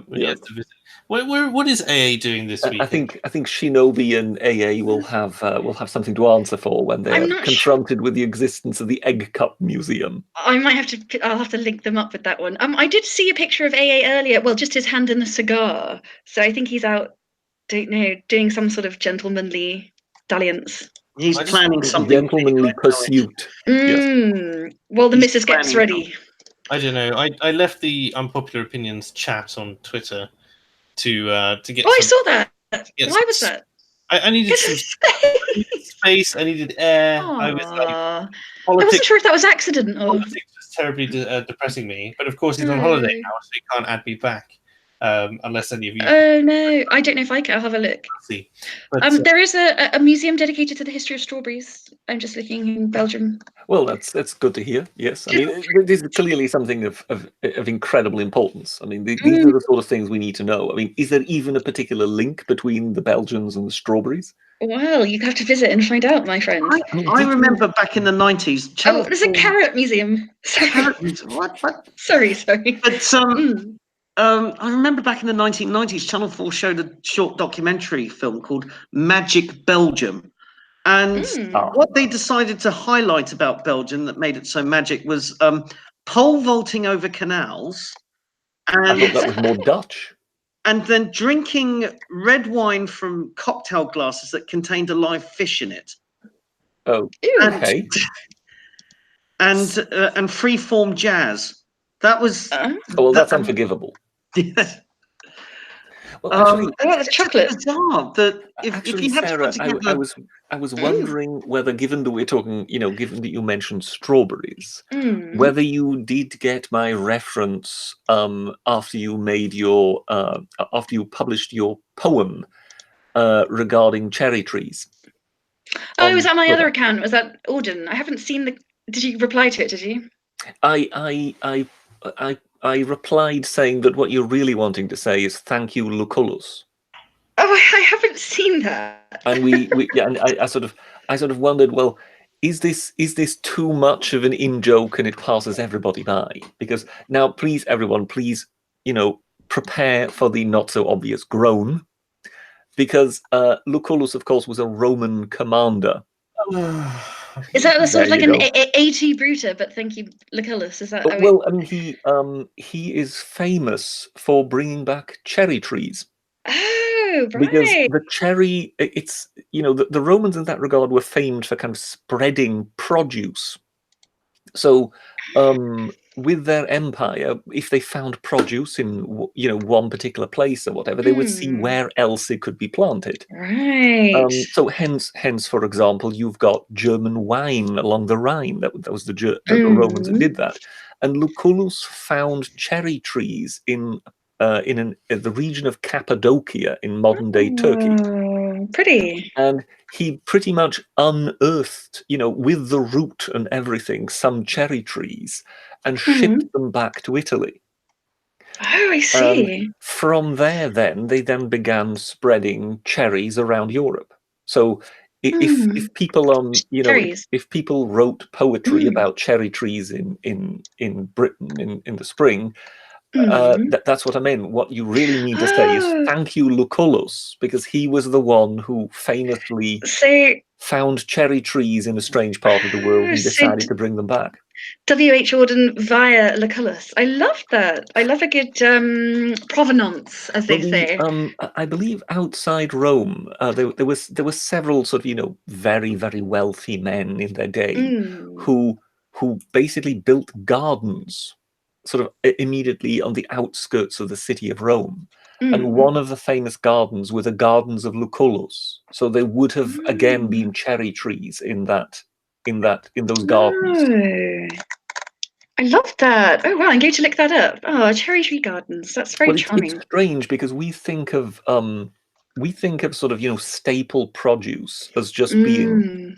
What is AA doing this week? I think Shinobi and AA will have something to answer for when they're confronted with the existence of the Egg Cup Museum. I'll have to link them up with that one. I did see a picture of AA earlier. Well, just his hand in a cigar. So I think he's out, doing some sort of gentlemanly dalliance. He's planning something. Gentlemanly pursuit. Yes. Well, the missus gets ready. I don't know. I left the unpopular opinions chat on Twitter to get. I saw that. Why was that? I needed some space. I needed air. I was like, I wasn't sure if that was accident or. Politics was terribly depressing me, but of course he's on holiday now, so he can't add me back. Unless any of you. Oh no, I don't know if I can. I'll have a look. Let's see. But, there is a museum dedicated to the history of strawberries. I'm just looking in Belgium. Well, that's good to hear. Yes, I mean, this is clearly something of incredible importance. I mean, these are the sort of things we need to know. I mean, is there even a particular link between the Belgians and the strawberries? Well, you have to visit and find out, my friend. I remember back in the 90s. Oh, there's a carrot museum. Sorry. What? Sorry. But I remember back in the 1990s, Channel 4 showed a short documentary film called Magic Belgium. And what they decided to highlight about Belgium that made it so magic was pole vaulting over canals. And I thought that was more Dutch. And then drinking red wine from cocktail glasses that contained a live fish in it. Oh, okay. And freeform jazz. That was. Well, that's unforgivable. Yes. Well, actually, the chocolate. It's bizarre that if you had Sarah, to put together... I was wondering whether, given that we're talking, given that you mentioned strawberries, whether you did get my reference after you made your after you published your poem regarding cherry trees. Oh, was that my other account? Was that Auden? I haven't seen the. Did you reply to it? Did you? I replied saying that what you're really wanting to say is thank you, Lucullus. Oh, I haven't seen that. And and I sort of wondered, well, is this too much of an in-joke and it passes everybody by? Because now, please, everyone, please, prepare for the not so obvious groan, because Lucullus, of course, was a Roman commander. Is that sort of like an A.T. Brutus, but thank you, Lucullus? Is that? Well, I mean, he is famous for bringing back cherry trees. Oh, right. Because the cherry, it's the Romans in that regard were famed for kind of spreading produce. So, with their empire, if they found produce in one particular place or whatever, they would see where else it could be planted. Right. So hence, for example, you've got German wine along the Rhine. That was the Romans that did that. And Lucullus found cherry trees in the region of Cappadocia in modern-day Turkey. Pretty. And he pretty much unearthed, with the root and everything, some cherry trees and shipped them back to Italy. Oh, I see. And from there, they began spreading cherries around Europe. So if people if people wrote poetry about cherry trees in Britain in the spring, that's what I mean. What you really need to say is thank you, Lucullus, because he was the one who famously found cherry trees in a strange part of the world and decided to bring them back. W.H. Auden via Lucullus. I love that. I love a good provenance, as they say. I believe outside Rome, there were several sort of very, very wealthy men in their day who basically built gardens sort of immediately on the outskirts of the city of Rome. And one of the famous gardens were the gardens of Lucullus. So there would have again been cherry trees in those gardens. I love that. Oh wow, I'm going to look that up. Oh, cherry tree gardens. That's very charming. It's strange because we think of sort of staple produce as just being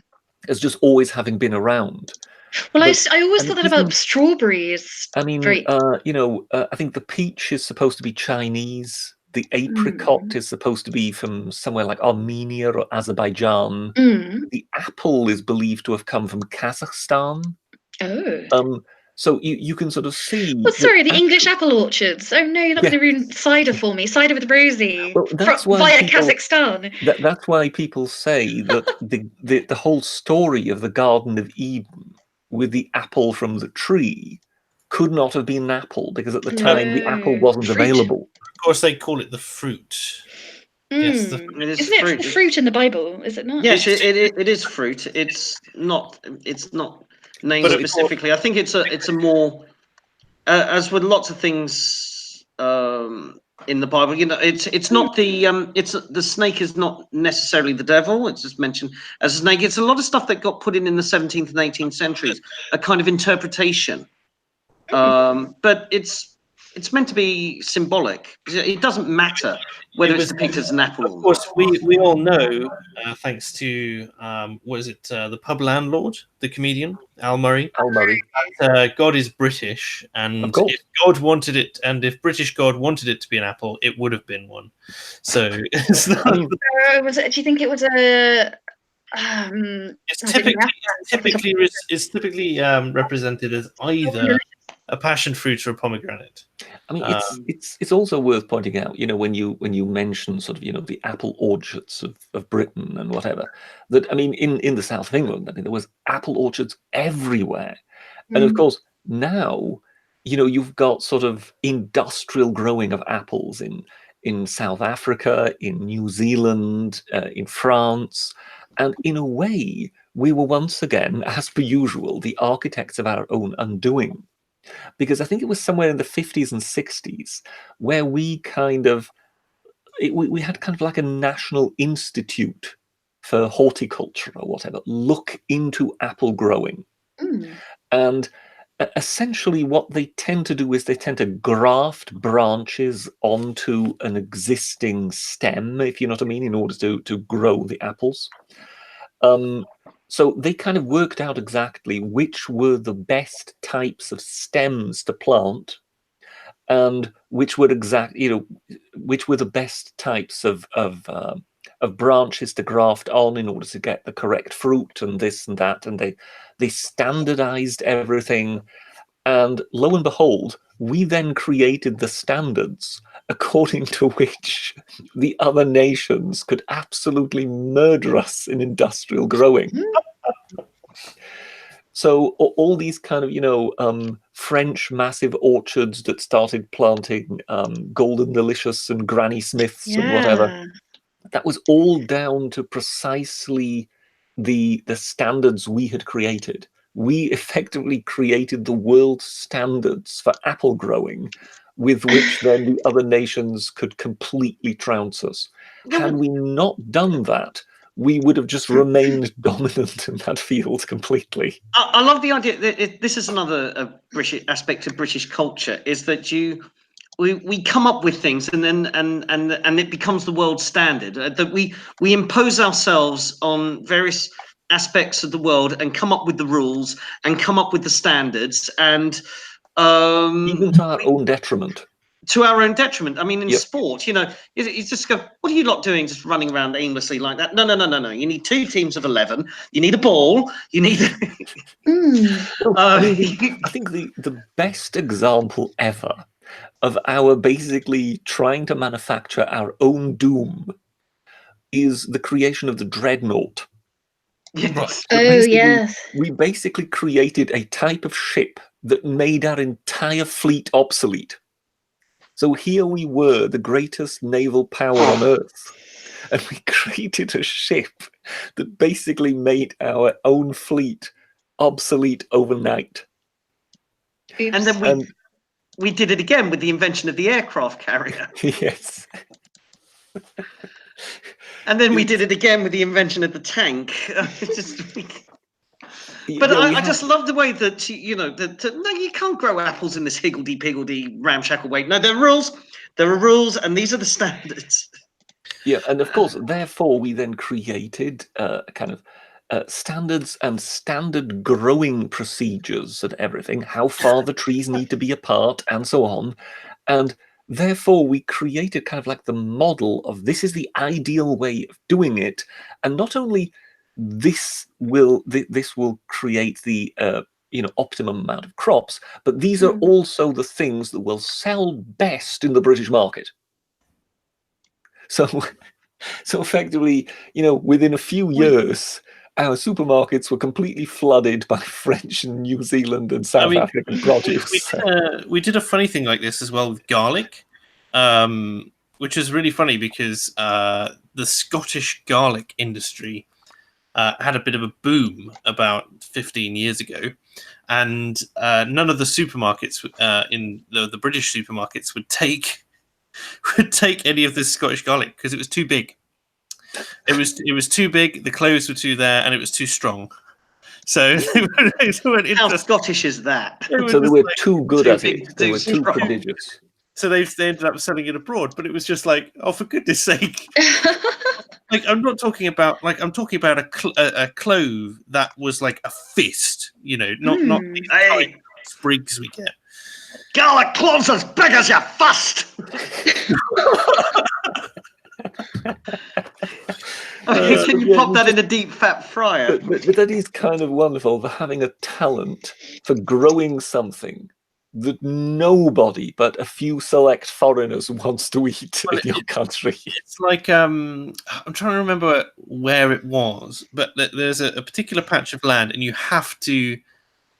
always having been around. Well, I always thought that about strawberries. I mean, I think the peach is supposed to be Chinese. The apricot is supposed to be from somewhere like Armenia or Azerbaijan. The apple is believed to have come from Kazakhstan. Oh. So you can sort of see. Well, sorry, the English apple orchards. Oh no, you're not going to ruin cider for me. Cider with Rosie. Well, that's why via Kazakhstan. That's why people say that the whole story of the Garden of Eden with the apple from the tree could not have been an apple, because at the time the apple wasn't available. Of course, they call it the fruit. Yes, Isn't it fruit in the Bible? Is it not? Yes, it is fruit. It's not named specifically. I think it's a more as with lots of things in the Bible. It's not the snake is not necessarily the devil. It's just mentioned as a snake. It's a lot of stuff that got put in the 17th and 18th centuries, a kind of interpretation. But it's meant to be symbolic. It doesn't matter. whether it's depicted as an apple. Of course, we all know, thanks to what is it, the pub landlord, the comedian Al Murray. Al Murray. God is British, and if God wanted it, and if British God wanted it to be an apple, it would have been one. So it's not. Do you think it was a? It's typically represented as either a passion fruit or a pomegranate. I mean, it's also worth pointing out, when you mention sort of, the apple orchards of Britain and whatever, that, I mean, in the south of England, I mean, there was apple orchards everywhere. And of course, now, you've got sort of industrial growing of apples in South Africa, in New Zealand, in France. And in a way, we were once again, as per usual, the architects of our own undoing. Because I think it was somewhere in the 50s and 60s where we we had kind of like a national institute for horticulture or whatever, look into apple growing. And essentially what they tend to do is they tend to graft branches onto an existing stem, if you know what I mean, in order to grow the apples. So they kind of worked out exactly which were the best types of stems to plant, and which were which were the best types of branches to graft on in order to get the correct fruit and this and that. And they standardized everything. And lo and behold, we then created the standards according to which the other nations could absolutely murder us in industrial growing. So all these kind of, French massive orchards that started planting Golden Delicious and Granny Smiths and whatever, that was all down to precisely the standards we had created. We effectively created the world standards for apple growing, with which then the other nations could completely trounce us. Had we not done that, we would have just remained dominant in that field completely. I love the idea that this is another British aspect of British culture, is that we come up with things and then and it becomes the world standard, that we impose ourselves on various aspects of the world and come up with the rules and come up with the standards, and even to our own detriment. To our own detriment. I mean, in sport, you just go, what are you lot doing, just running around aimlessly like that? No. You need 2 teams of 11. You need a ball. You need. I think the best example ever of our basically trying to manufacture our own doom is the creation of the dreadnought. Yes. We basically created a type of ship that made our entire fleet obsolete. So here we were, the greatest naval power on Earth, and we created a ship that basically made our own fleet obsolete overnight. Oops. And then we did it again with the invention of the aircraft carrier. Yes. And then we did it again with the invention of the tank. But I just love the way that, no, you can't grow apples in this higgledy-piggledy ramshackle way. No, there are rules, and these are the standards. Yeah, and of course, therefore, we then created standards and standard growing procedures and everything, how far the trees need to be apart, and so on. And therefore, we created kind of like the model of this is the ideal way of doing it. And not only this will create the optimum amount of crops, but these are also the things that will sell best in the British market. So effectively, within a few years, our supermarkets were completely flooded by French and New Zealand and South African produce. We did a funny thing like this as well with garlic, which is really funny because the Scottish garlic industry had a bit of a boom about 15 years ago, and none of the supermarkets in the British supermarkets would take any of this Scottish garlic because it was too big. It was too big. The cloves were too there, and it was too strong. So how Scottish is that? So they were too good at it. They were too prodigious. So they ended up selling it abroad, but it was just like, oh, for goodness sake! Like I'm talking about a clove that was like a fist, not these tiny sprigs we get. Garlic cloves as big as your fist. Can you pop that in a deep fat fryer? But that is kind of wonderful, for having a talent for growing something that nobody but a few select foreigners wants to eat in your country. It's like I'm trying to remember where it was, but there's a particular patch of land, and you have to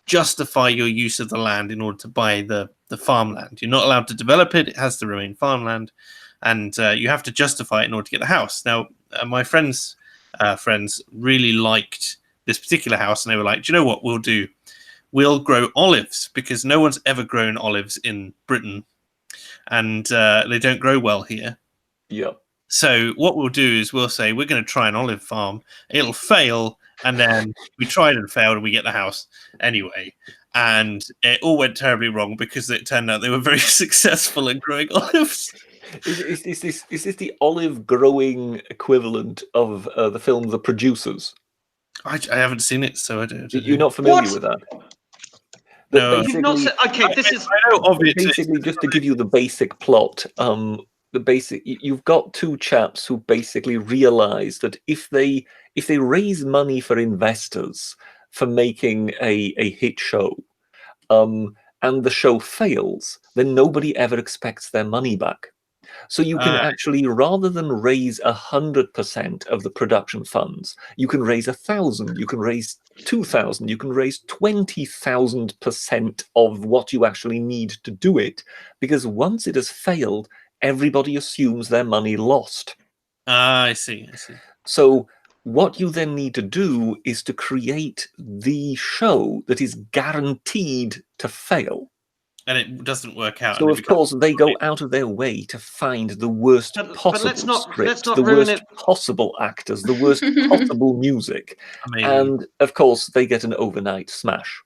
justify your use of the land in order to buy the farmland. You're not allowed to develop it; it has to remain farmland, and you have to justify it in order to get the house. Now, my friends really liked this particular house, and they were like, "Do you know what we'll do? We'll grow olives, because no one's ever grown olives in Britain, and they don't grow well here." Yep. So what we'll do is we'll say we're going to try an olive farm. It'll fail, and then we tried and failed, and we get the house anyway. And it all went terribly wrong, because it turned out they were very successful at growing olives. Is this the olive growing equivalent of the film The Producers? I haven't seen it, so I don't. You're not familiar with that? No, you've not said, okay. This is I know of it. Basically, just to give you the basic plot. You've got two chaps who basically realize that if they raise money for investors for making a hit show, and the show fails, then nobody ever expects their money back. So you can actually, rather than raise 100% of the production funds, you can raise 1,000, you can raise 2,000, you can raise 20,000% of what you actually need to do it, because once it has failed, everybody assumes their money lost. I see. So what you then need to do is to create the show that is guaranteed to fail. And it doesn't work out. So, of course, they go out of their way to find the worst possible script, the worst possible actors, the worst possible music. Amazing. And, of course, they get an overnight smash.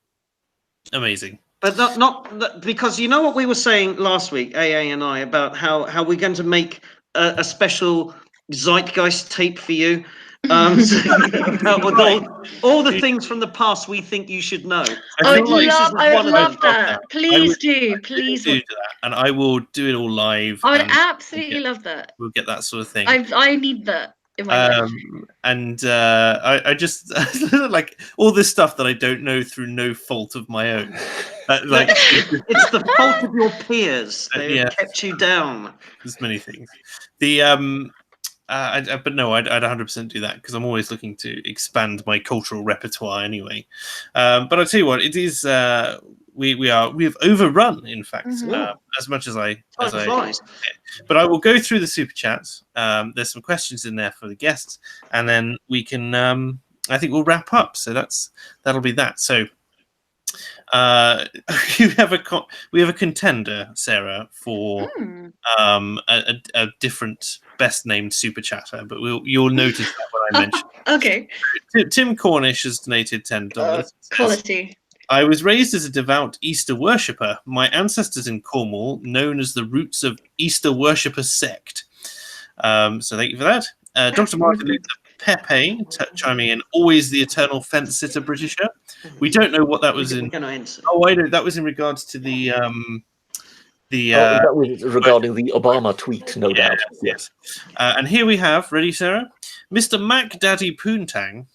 Amazing. But not because you know what we were saying last week, AA and I, about how we're going to make a special zeitgeist tape for you. With all the things from the past we think you should know. I would love that. Please do that, and I will do it all live. I would absolutely love that. We'll get that sort of thing. I need that in my life. And I just like all this stuff that I don't know through no fault of my own. It's the fault of your peers. They've kept you down. There's many things. But no, I'd 100% do that, because I'm always looking to expand my cultural repertoire anyway. But I'll tell you what, it is we have overrun, in fact, as much as I. But I will go through the super chats. There's some questions in there for the guests, and then we can. I think we'll wrap up. So that'll be that. So. We have a contender, Sarah, for a different best named super chatter, but you'll notice that when I mention. Okay. Tim Cornish has donated $10. Quality. I was raised as a devout Easter worshipper. My ancestors in Cornwall, known as the roots of Easter worshipper sect. So thank you for that. Dr. Martin Luther Pepe chiming in, always the eternal fence sitter Britisher. We don't know what that was in. Oh, I know, that was in regards to the that was regarding the Obama tweet, no doubt. Yes. And here we have, ready, Sarah? Mr. Mac Daddy Poontang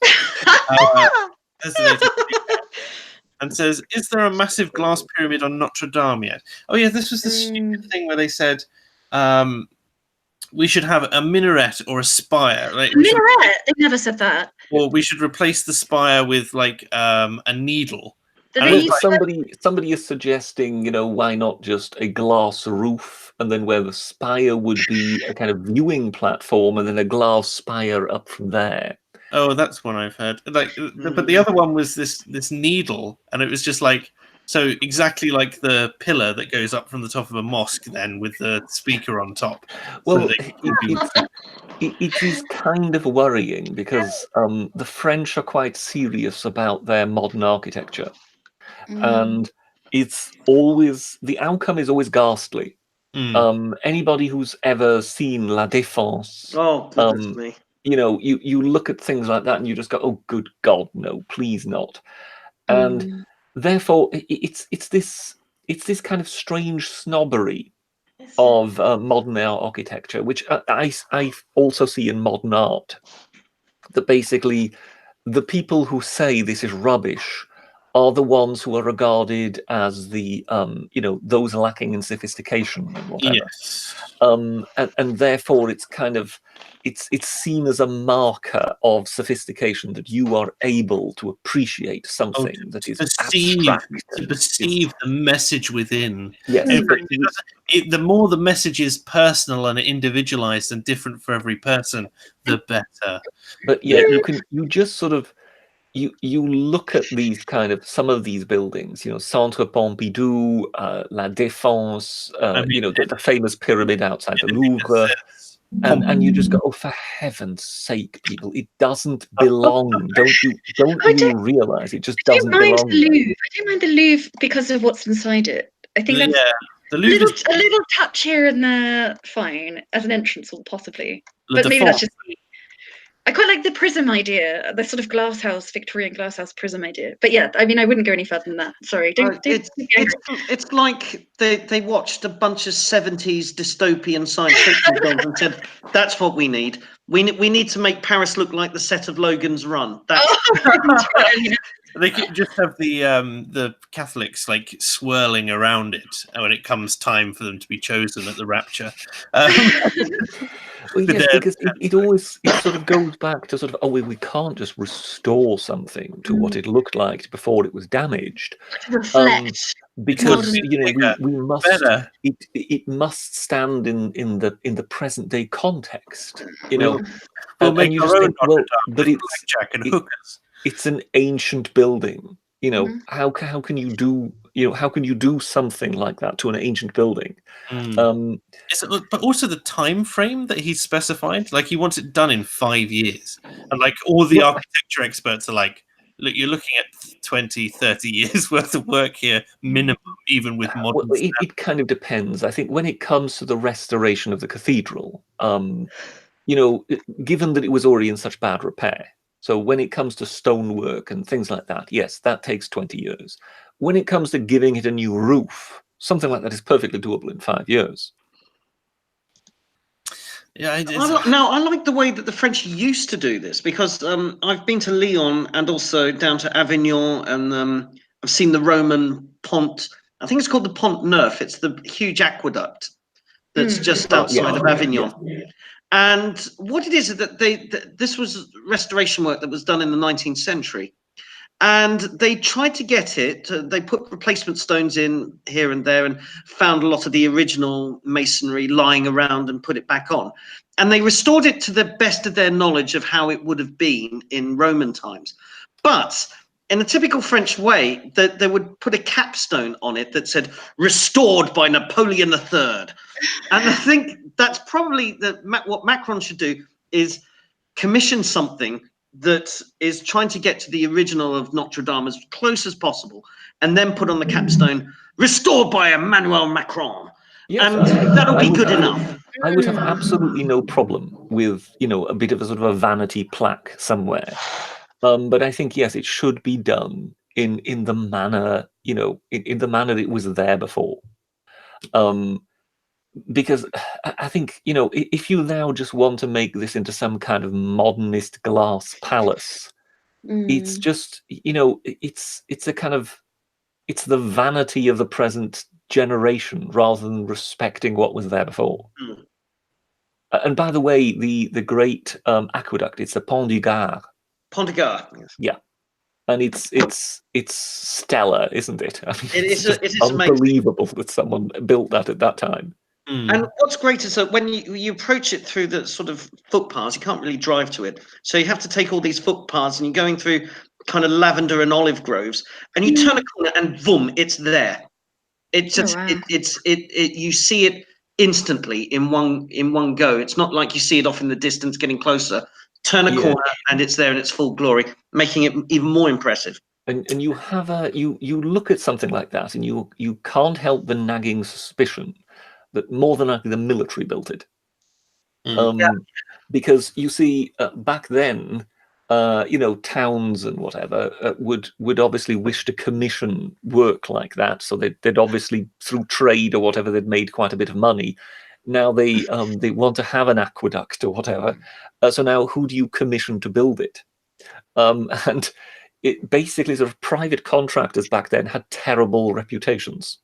and says, is there a massive glass pyramid on Notre Dame yet? Oh yeah, this was the stupid thing where they said we should have a minaret or a spire. Like, minaret? They never said that. Or we should replace the spire with like a needle. Somebody is suggesting, why not just a glass roof, and then where the spire would be a kind of viewing platform, and then a glass spire up from there. Oh, that's one I've heard. But the other one was this needle, and it was just like, so exactly like the pillar that goes up from the top of a mosque, then with the speaker on top. Well, it is kind of worrying, because the French are quite serious about their modern architecture. And it's always, the outcome is always ghastly. Anybody who's ever seen La Défense, oh goodness me, you know, you look at things like that and you just go, oh, good God, no, please not. And therefore, it's this kind of strange snobbery of modern architecture, which I also see in modern art. That basically, the people who say this is rubbish are the ones who are regarded as the you know, those lacking in sophistication and whatever. Yes. And therefore it's kind of it's seen as a marker of sophistication that you are able to appreciate something that is abstract. To perceive the message within. Yes. In fact, the more the message is personal and individualized and different for every person, the better. But yeah, you just sort of you look at these kind of some of these buildings, you know, Centre Pompidou, La Défense, you know, the famous pyramid outside the Louvre, and you just go, oh, for heaven's sake, people, it doesn't belong. Don't you realize it just doesn't belong? I don't mind the Louvre because of what's inside it. I think that's the Louvre a little touch here and there, fine, as an entrance hall, possibly. But maybe that's just me. I quite like the prism idea, the sort of glasshouse, Victorian glasshouse prism idea. But yeah, I mean, I wouldn't go any further than that. Sorry. It's like they watched a bunch of 70s dystopian science fiction films and said, that's what we need. We need to make Paris look like the set of Logan's Run. That's They could just have the Catholics like swirling around it when it comes time for them to be chosen at the rapture. Well, yes, because it sort of goes back to sort of, we can't just restore something to what it looked like before it was damaged. Reflect. Because you know we must it must stand in the present day context. You know, and you just think, well, but it's an ancient building. You know, how can you do something like that to an ancient building? But also the time frame that he's specified, like he wants it done in 5 years, and like all the architecture experts are like, look, you're looking at 20, 30 years worth of work here, minimum, even with modern. Well, it kind of depends. I think when it comes to the restoration of the cathedral, you know, given that it was already in such bad repair, so when it comes to stonework and things like that, yes, that takes 20 years. When it comes to giving it a new roof, something like that is perfectly doable in 5 years. Yeah, I like the way that the French used to do this, because I've been to Lyon and also down to Avignon, and I've seen the Roman Pont. I think it's called the Pont Neuf. It's the huge aqueduct that's just outside of Avignon. Yeah. And what it is that this was restoration work that was done in the 19th century. And they tried to get it. They put replacement stones in here and there and found a lot of the original masonry lying around and put it back on. And they restored it to the best of their knowledge of how it would have been in Roman times. But in a typical French way, they would put a capstone on it that said, restored by Napoleon III. And I think that's probably what Macron should do, is commission something that is trying to get to the original of Notre Dame as close as possible, and then put on the capstone, restored by Emmanuel Macron. Yes, and that'll be good enough. I would have absolutely no problem with, you know, a bit of a sort of a vanity plaque somewhere. But I think, yes, it should be done in the manner, you know, in the manner it was there before. Because I think, you know, if you now just want to make this into some kind of modernist glass palace, it's just, you know, it's a kind of, it's the vanity of the present generation rather than respecting what was there before. And by the way, the great aqueduct, it's the Pont du Gard. Pont du Gard. Yes. Yeah. And it's stellar, isn't it? I mean, it is unbelievable amazing that someone built that at that time. And what's great is that when you approach it through the sort of footpaths, you can't really drive to it. So you have to take all these footpaths, and you're going through kind of lavender and olive groves, and you turn a corner and boom, it's there. It's just you see it instantly in one go. It's not like you see it off in the distance getting closer. Turn a corner and it's there in its full glory, making it even more impressive. And you have you look at something like that, and you can't help the nagging suspicion that more than likely the military built it. Yeah. Because you see, back then, towns and whatever would obviously wish to commission work like that. So they'd obviously, through trade or whatever, they'd made quite a bit of money. Now they want to have an aqueduct or whatever. So now who do you commission to build it? And it basically, sort of private contractors back then had terrible reputations.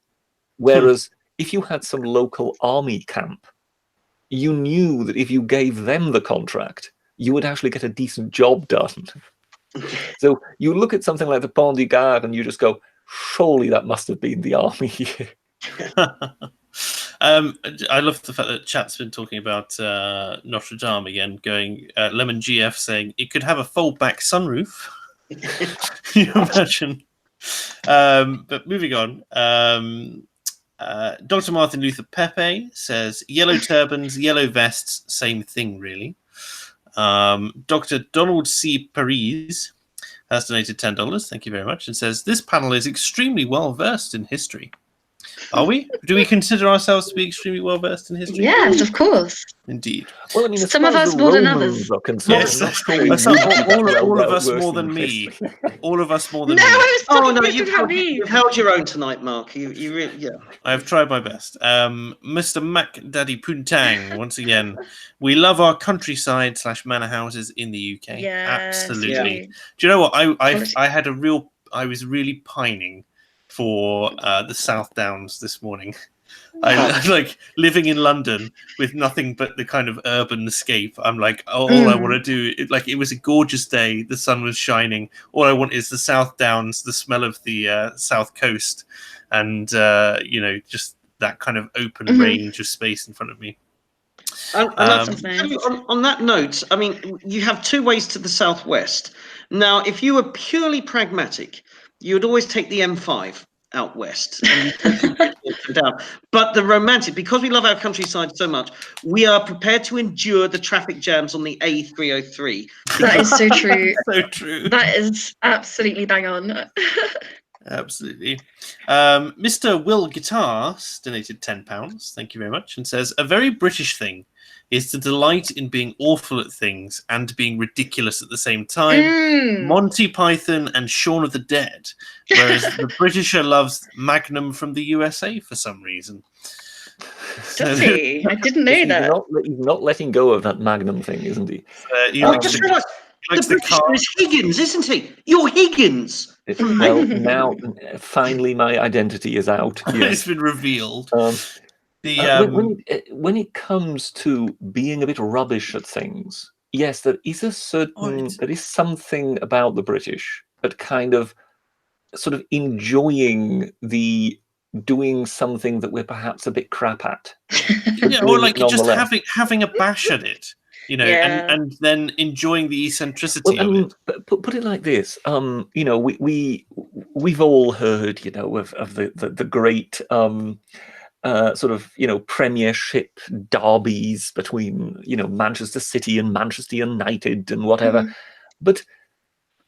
Whereas if you had some local army camp, you knew that if you gave them the contract, you would actually get a decent job done. So you look at something like the Pont du Gard and you just go, surely that must have been the army. I love the fact that chat's been talking about Notre Dame again, going Lemon GF saying it could have a fold-back sunroof. Can you imagine? But moving on. Dr. Martin Luther Pepe says, yellow turbans, yellow vests, same thing, really. Dr. Donald C. Paris has donated $10. Thank you very much. And says, this panel is extremely well-versed in history. Are we? Do we consider ourselves to be extremely well-versed in history? Yes, of course. Indeed. Well, I mean, some of us more than others. Yes, all of us more than me. All of us more than me. You've held your own tonight, Mark. You really, yeah. I've tried my best. Mr. Mac Daddy Puntang, once again, we love our countryside / manor houses in the UK. Yes, absolutely. yeah. Do you know what? I was really pining for the South Downs this morning. I like living in London with nothing but the kind of urban escape. I'm like, all I want to do, it was a gorgeous day. The sun was shining. All I want is the South Downs, the smell of the South Coast, and just that kind of open range of space in front of me. On that note, I mean, you have two ways to the southwest. Now, if you were purely pragmatic, you would always take the M5 out west. Down. But the romantic, because we love our countryside so much, we are prepared to endure the traffic jams on the A303. That is so true. So true. That is absolutely bang on. Absolutely. Mr. Will Guitars donated £10. Thank you very much. And says, a very British thing is to delight in being awful at things and being ridiculous at the same time. Monty Python and Shaun of the Dead. Whereas the Britisher loves Magnum from the USA for some reason. Does he? I didn't know that. He's not letting go of that Magnum thing, isn't he? I just realised the Britisher is Higgins, isn't he? You're Higgins. Well, now finally my identity is out. Yes. It's been revealed. When it comes to being a bit rubbish at things, yes, there is there is something about the British that kind of sort of enjoying the doing something that we're perhaps a bit crap at. Or like just having a bash at it. And then enjoying the eccentricity of it. But put it like this: we've all heard, of the great sort of Premiership derbies between Manchester City and Manchester United and whatever. But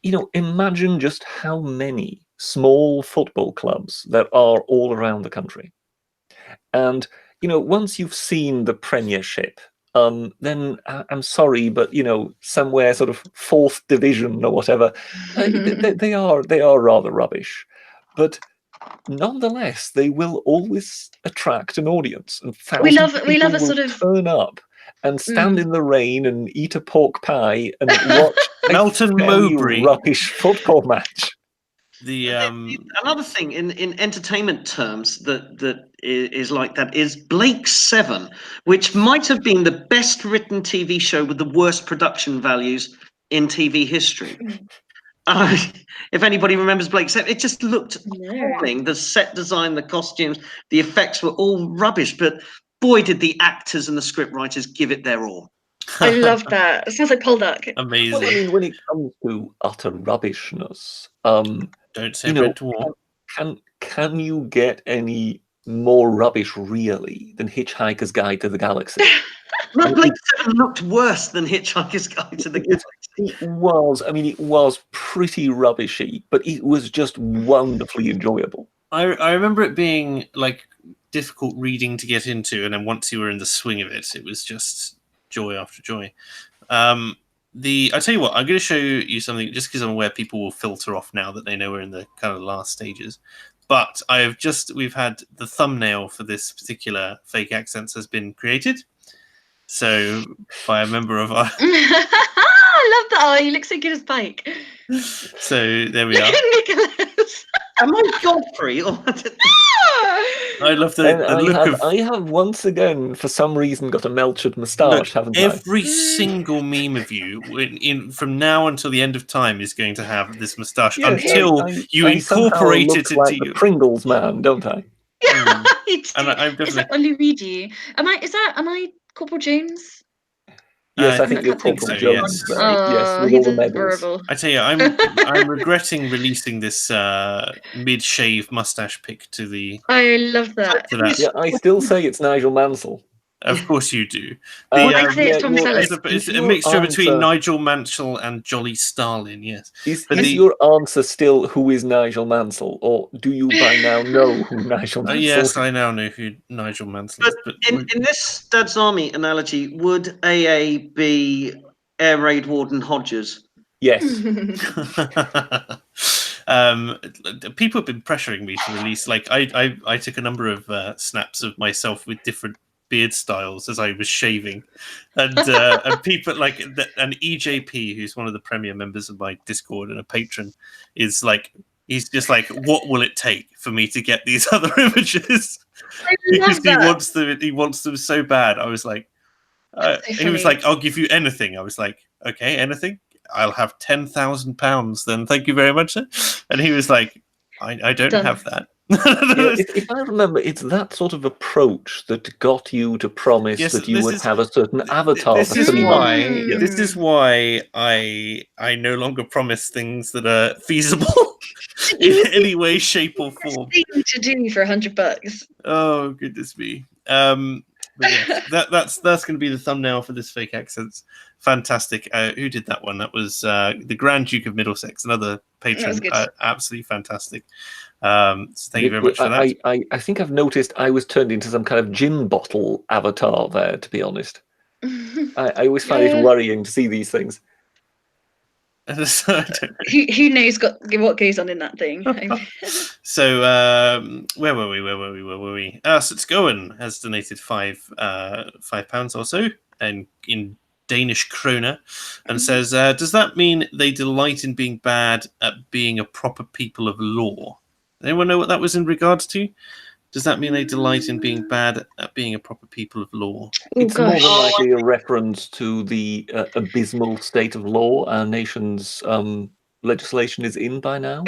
imagine just how many small football clubs there are all around the country, and once you've seen the Premiership. Then I'm sorry, but somewhere sort of 4th division or whatever, they are rather rubbish, but nonetheless they will always attract an audience. And we love a sort of turn up and stand in the rain and eat a pork pie and watch Melton Mowbray rubbish football match. Another thing in entertainment terms that is like that is Blake's 7, which might have been the best written TV show with the worst production values in TV history. If anybody remembers Blake's 7, it just looked appalling. The set design, the costumes, the effects were all rubbish, but boy, did the actors and the script writers give it their all. I love that. It sounds like Poldark. Amazing. Well, I mean, when it comes to utter rubbishness, don't say Red Dwarf. Can you get any more rubbish, really, than Hitchhiker's Guide to the Galaxy? No, Blake 7 looked worse than Hitchhiker's Guide to the Galaxy. It was pretty rubbishy, but it was just wonderfully enjoyable. I remember it being like difficult reading to get into, and then once you were in the swing of it, it was just joy after joy. I tell you what, I'm going to show you something just because I'm aware people will filter off now that they know we're in the kind of last stages. But we've had the thumbnail for this particular Fake Accents has been created. So by a member of our. I love that. Oh, he looks so good as Pike. So there we are. Nicholas. Am I Godfrey? I love the look of. I have once again, for some reason, got a Melchett moustache, haven't I? Every single meme of you, from now until the end of time, is going to have this moustache until you incorporate it into like the Pringles man, don't I? Yeah, and I'm definitely. Is that Luigi? Am I Corporal James? Yes, I think you're Corporal Jones. Yes, yes, with all the medals. I tell you, I'm regretting releasing this mid-shave mustache pic to the. I love that. Yeah, I still say it's Nigel Mansell. Of course you do. I say it's Tom Selleck. It's a mixture between Nigel Mansell and Jolly Stalin, yes. Is your answer still who is Nigel Mansell, or do you by now know who Nigel Mansell is? Yes, I now know who Nigel Mansell is. But in this Dad's Army analogy, would AA be Air Raid Warden Hodges? Yes. People have been pressuring me to release. Like I took a number of snaps of myself with different beard styles as I was shaving, and people like an EJP, who's one of the premier members of my Discord and a patron, is like, he's just like, what will it take for me to get these other images? Because he wants them so bad. I was like, he was like, I'll give you anything. I was like, okay, anything. I'll have £10,000 then. Thank you very much. And he was like, I don't have that. If I remember, it's that sort of approach that got you to promise that you would have a certain avatar. This is why I no longer promise things that are feasible in any way, shape, or form. Thing to do for $100. Oh goodness me! But yes, that's going to be the thumbnail for this Fake Accents. Fantastic. Who did that one? That was the Grand Duke of Middlesex, another patron. Absolutely fantastic. So thank you very much for that. I think I've noticed I was turned into some kind of gin bottle avatar there, to be honest. I always find it worrying to see these things. Who knows what goes on in that thing? So where were we? Sitskoen has donated £5 or so, and in Danish kroner, and says, does that mean they delight in being bad at being a proper people of law? Anyone know what that was in regards to? Does that mean they delight in being bad at being a proper people of law? It's more than likely a reference to the abysmal state of law our nation's legislation is in by now.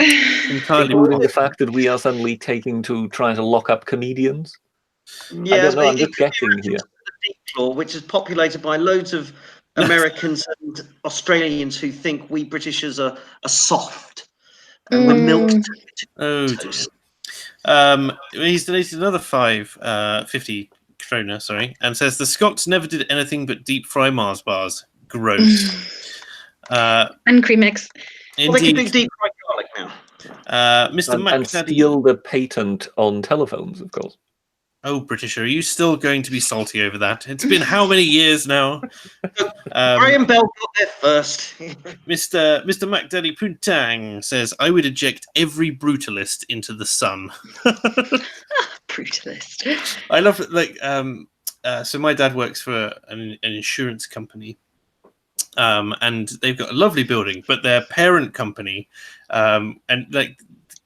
Entirely. Including the fact that we are suddenly taking to trying to lock up comedians. Yeah, I don't know, I'm just guessing here. The deep law, which is populated by loads of Americans and Australians who think we Britishers are soft and we're milked. Oh dear. He's donated another 50 kroner, and says the Scots never did anything but deep fry Mars bars. Gross. And cream eggs. Well, they can do deep fried garlic now. Mr. McDaddy. And steal the patent on telephones, of course. Oh, Britisher, are you still going to be salty over that? It's been how many years now? Graham Bell got there first. Mr. McDaddy Puntang says, I would eject every brutalist into the sun. Brutalist. I love it. Like, so my dad works for an insurance company. And they've got a lovely building, but their parent company, and like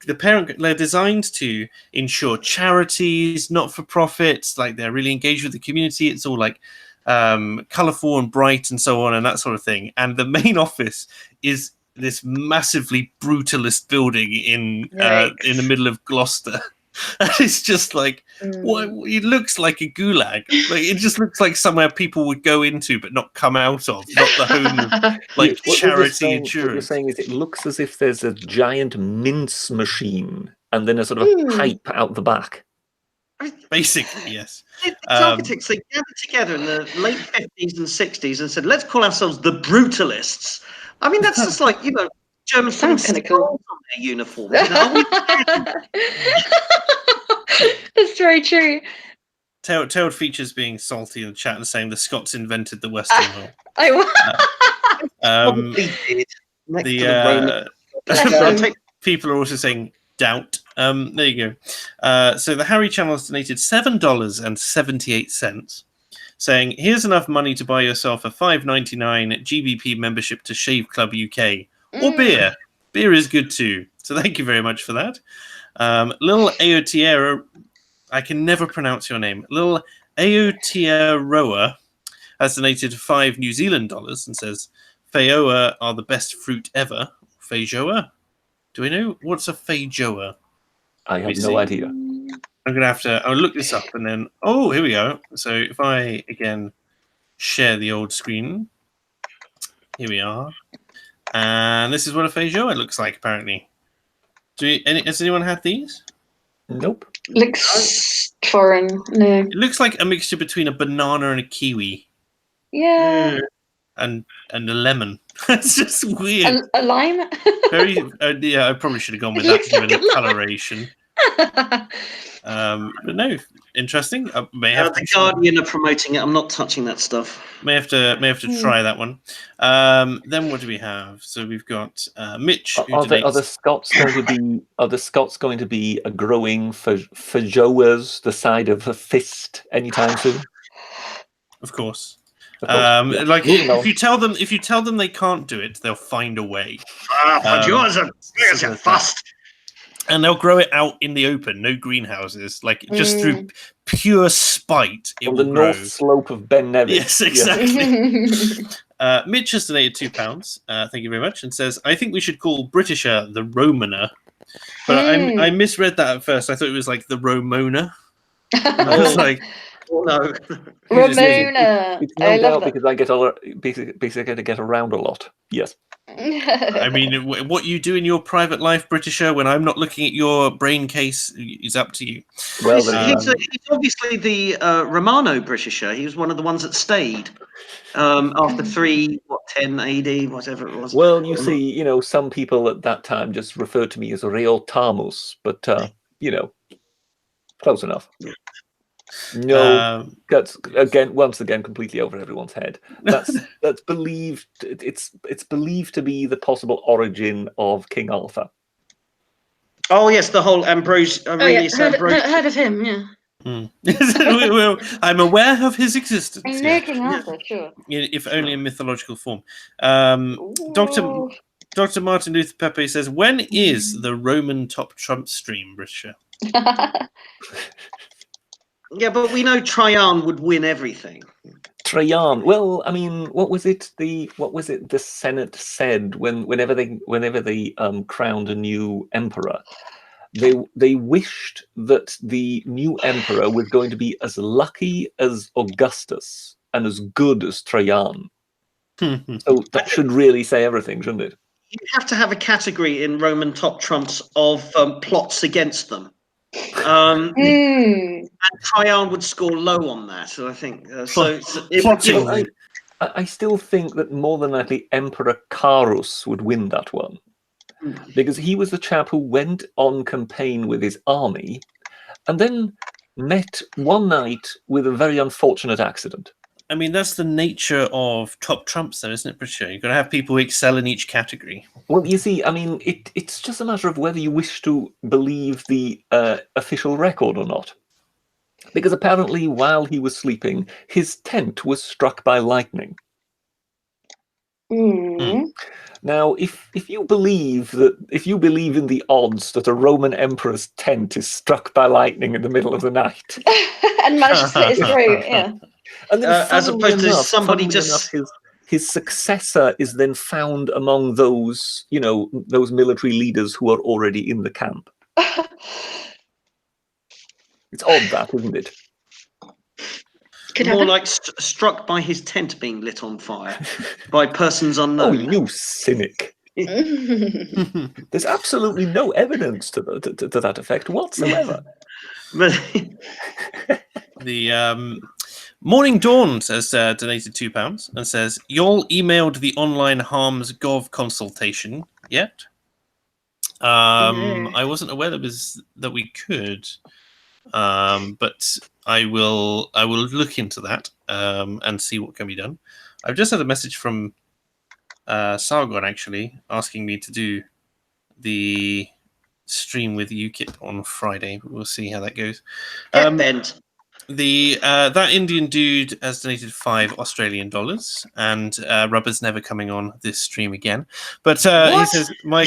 the parent, they're designed to ensure charities, not-for-profits, like they're really engaged with the community. It's all like colourful and bright and so on and that sort of thing. And the main office is this massively brutalist building in the middle of Gloucester. And it's just like, it looks like a gulag. Like it just looks like somewhere people would go into but not come out of, not the home of like charity insurance. What you're saying is it looks as if there's a giant mince machine and then a sort of pipe out the back. Basically, yes. The architects, they gathered together in the late 50s and 60s and said, let's call ourselves the Brutalists. I mean, that's just like, German sounds kind of cool on their uniform. That's very true. Tailed features being salty in the chat and saying the Scots invented the Western roll. Probably did. Next The to the Roman. people are also saying doubt. There you go. So the Harry channel has donated $7.78, saying, "Here's enough money to buy yourself a $5.99 GBP membership to Shave Club UK or beer. Beer is good too." So thank you very much for that. Lil Aotiero, I can never pronounce your name. Lil Aotearoa has donated $5 New Zealand dollars and says, "Feijoa are the best fruit ever." Feijoa? Do we know what's a feijoa? I have no idea. I'm gonna have to. I'll look this up and then. Oh, here we go. So if I again share the old screen, here we are, and this is what a feijoa looks like. Apparently, has anyone had these? Nope. Looks foreign. No. It looks like a mixture between a banana and a kiwi. Yeah. And a lemon. It's just weird. A lime. Very. Yeah, I probably should have gone with that given the coloration. But no, interesting. May have the Guardian are promoting it. I'm not touching that stuff. May have to try that one. Then what do we have? So we've got Mitch. Are the Scots going to be? Are the Scots going to be growing feijoas the side of a fist anytime soon? Of course. Yeah. Like if you tell them they can't do it, they'll find a way. Feijoas are big as a fist. And they'll grow it out in the open, no greenhouses, like just through pure spite. It on will the grow. north slope of Ben Nevis. Yes, exactly. Mitch has donated £2. Thank you very much, and says, "I think we should call Britisher the Romaner." But I misread that at first. I thought it was like the Romona. I was like, oh no, Ramona. It's no doubt because I get basically to get around a lot. Yes. I mean, what you do in your private life, Britisher, when I'm not looking at your brain case, is up to you. Well, he's obviously the Romano Britisher. He was one of the ones that stayed after 10 AD, whatever it was. Well, you see, some people at that time just referred to me as Reotamus, but close enough. No, that's once again completely over everyone's head. That's believed. It's believed to be the possible origin of King Arthur. Oh yes, the whole Ambrose. Heard of him? Yeah. Well, I'm aware of his existence. I know King Arthur, sure. If only in mythological form. Dr. Martin Luther Pepe says, "When is the Roman top trump stream, Britisher?" Yeah, but we know Trajan would win everything. Trajan. Well, I mean, what was it the Senate said whenever they crowned a new emperor? They wished that the new emperor was going to be as lucky as Augustus and as good as Trajan. So that should really say everything, shouldn't it? You have to have a category in Roman top trumps of plots against them. And Trajan would score low on that, so I think. I still think that more than likely Emperor Carus would win that one, because he was the chap who went on campaign with his army, and then met one night with a very unfortunate accident. I mean, that's the nature of top trumps, though, isn't it, Britisher? You've got to have people who excel in each category. Well, you see, I mean, it's just a matter of whether you wish to believe the official record or not. Because apparently, while he was sleeping, his tent was struck by lightning. Now, if you believe in the odds that a Roman emperor's tent is struck by lightning in the middle of the night, and managed to slit his throat, yeah. And then, as opposed to somebody just his successor is then found among those military leaders who are already in the camp. It's odd, that, isn't it? More like struck by his tent being lit on fire by persons unknown. Oh, you cynic! There's absolutely no evidence to that effect whatsoever. The Morning Dawn says donated £2 and says, "Y'all emailed the online harms gov consultation yet?" I wasn't aware that we could. but I will look into that and see what can be done. I've just had a message from Sargon actually asking me to do the stream with UKIP on Friday. We'll see how that goes. Bent. That Indian dude has donated $5 and Rubber's never coming on this stream again. But he says, my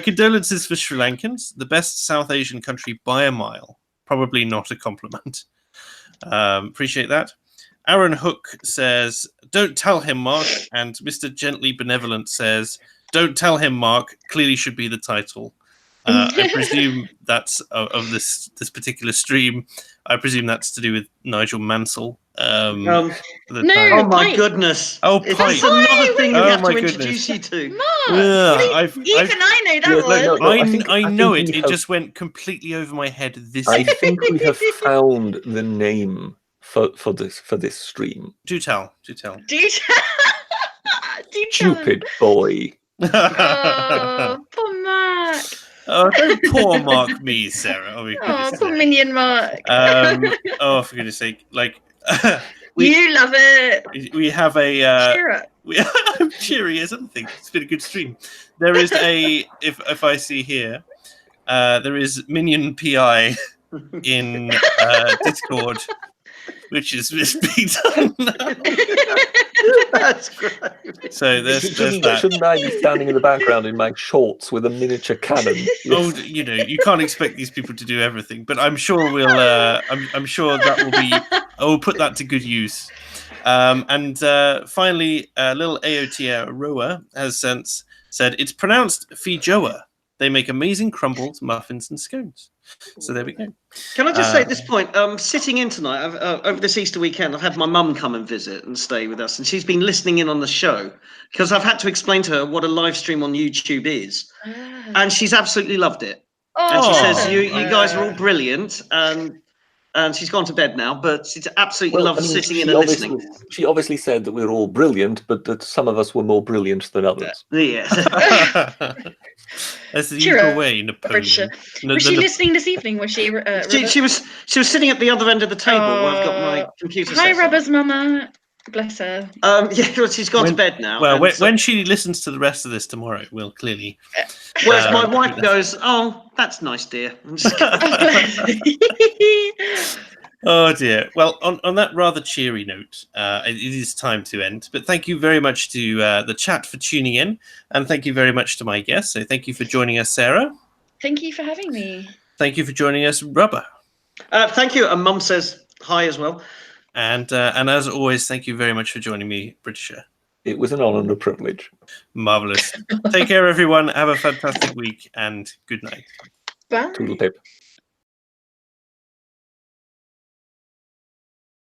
condolences for Sri Lankans, the best South Asian country by a mile. Probably not a compliment. Appreciate that. Aaron Hook says, don't tell him, Mark. And Mr. Gently Benevolent says, don't tell him, Mark. Clearly should be the title. I presume that's of this particular stream. I presume that's to do with Nigel Mansell. No, oh my Pipe. goodness! Oh, It's Pipe. another thing we Oh have my to goodness. introduce you to. Mark, Yeah, I know that one. I know think it. It just went completely over my head. I think we have found the name for this stream. Do tell. Do tell. Stupid boy. Oh, poor Mark. Oh, don't poor Mark me, Sarah. Oh, poor minion Mark. Oh, for goodness sake! Like you love it. we have a Cheer up. I'm cheery as anything. It's been a good stream. There is a if I see here, there is Minion PI in Discord, which is being done now. That's great. So there's that. Shouldn't I be standing in the background in my shorts with a miniature cannon? Oh, you can't expect these people to do everything, but I'm sure we'll. I'm sure that will be. I will put that to good use. And finally, little Aotearoa has said it's pronounced Fijoa. They make amazing crumbles, muffins, and scones. So there we go. Can I just say at this point, sitting in tonight, over this Easter weekend, I've had my mum come and visit and stay with us, and she's been listening in on the show because I've had to explain to her what a live stream on YouTube is, and she's absolutely loved it. And she says, you guys are all brilliant, and she's gone to bed now, but she absolutely loves sitting in and listening. She obviously said that we're all brilliant, but that some of us were more brilliant than others. Yeah. That's the equal way, Napoleon. Was she listening this evening? Was she? She was sitting at the other end of the table where I've got my computer. Hi, Rubber's mama. Bless her. Yeah, well, she's gone to bed now. Well, when she listens to the rest of this tomorrow, we'll clearly. Whereas my wife goes, "Oh, that's nice, dear." Oh dear. Well, on that rather cheery note, it is time to end. But thank you very much to the chat for tuning in, and thank you very much to my guests. So thank you for joining us, Sarah. Thank you for having me. Thank you for joining us, Rubber. Thank you. And Mum says hi as well. And as always, thank you very much for joining me, Britisher. It was an honour and a privilege. Marvellous. Take care, everyone. Have a fantastic week, and good night. Bye. Toodle pip.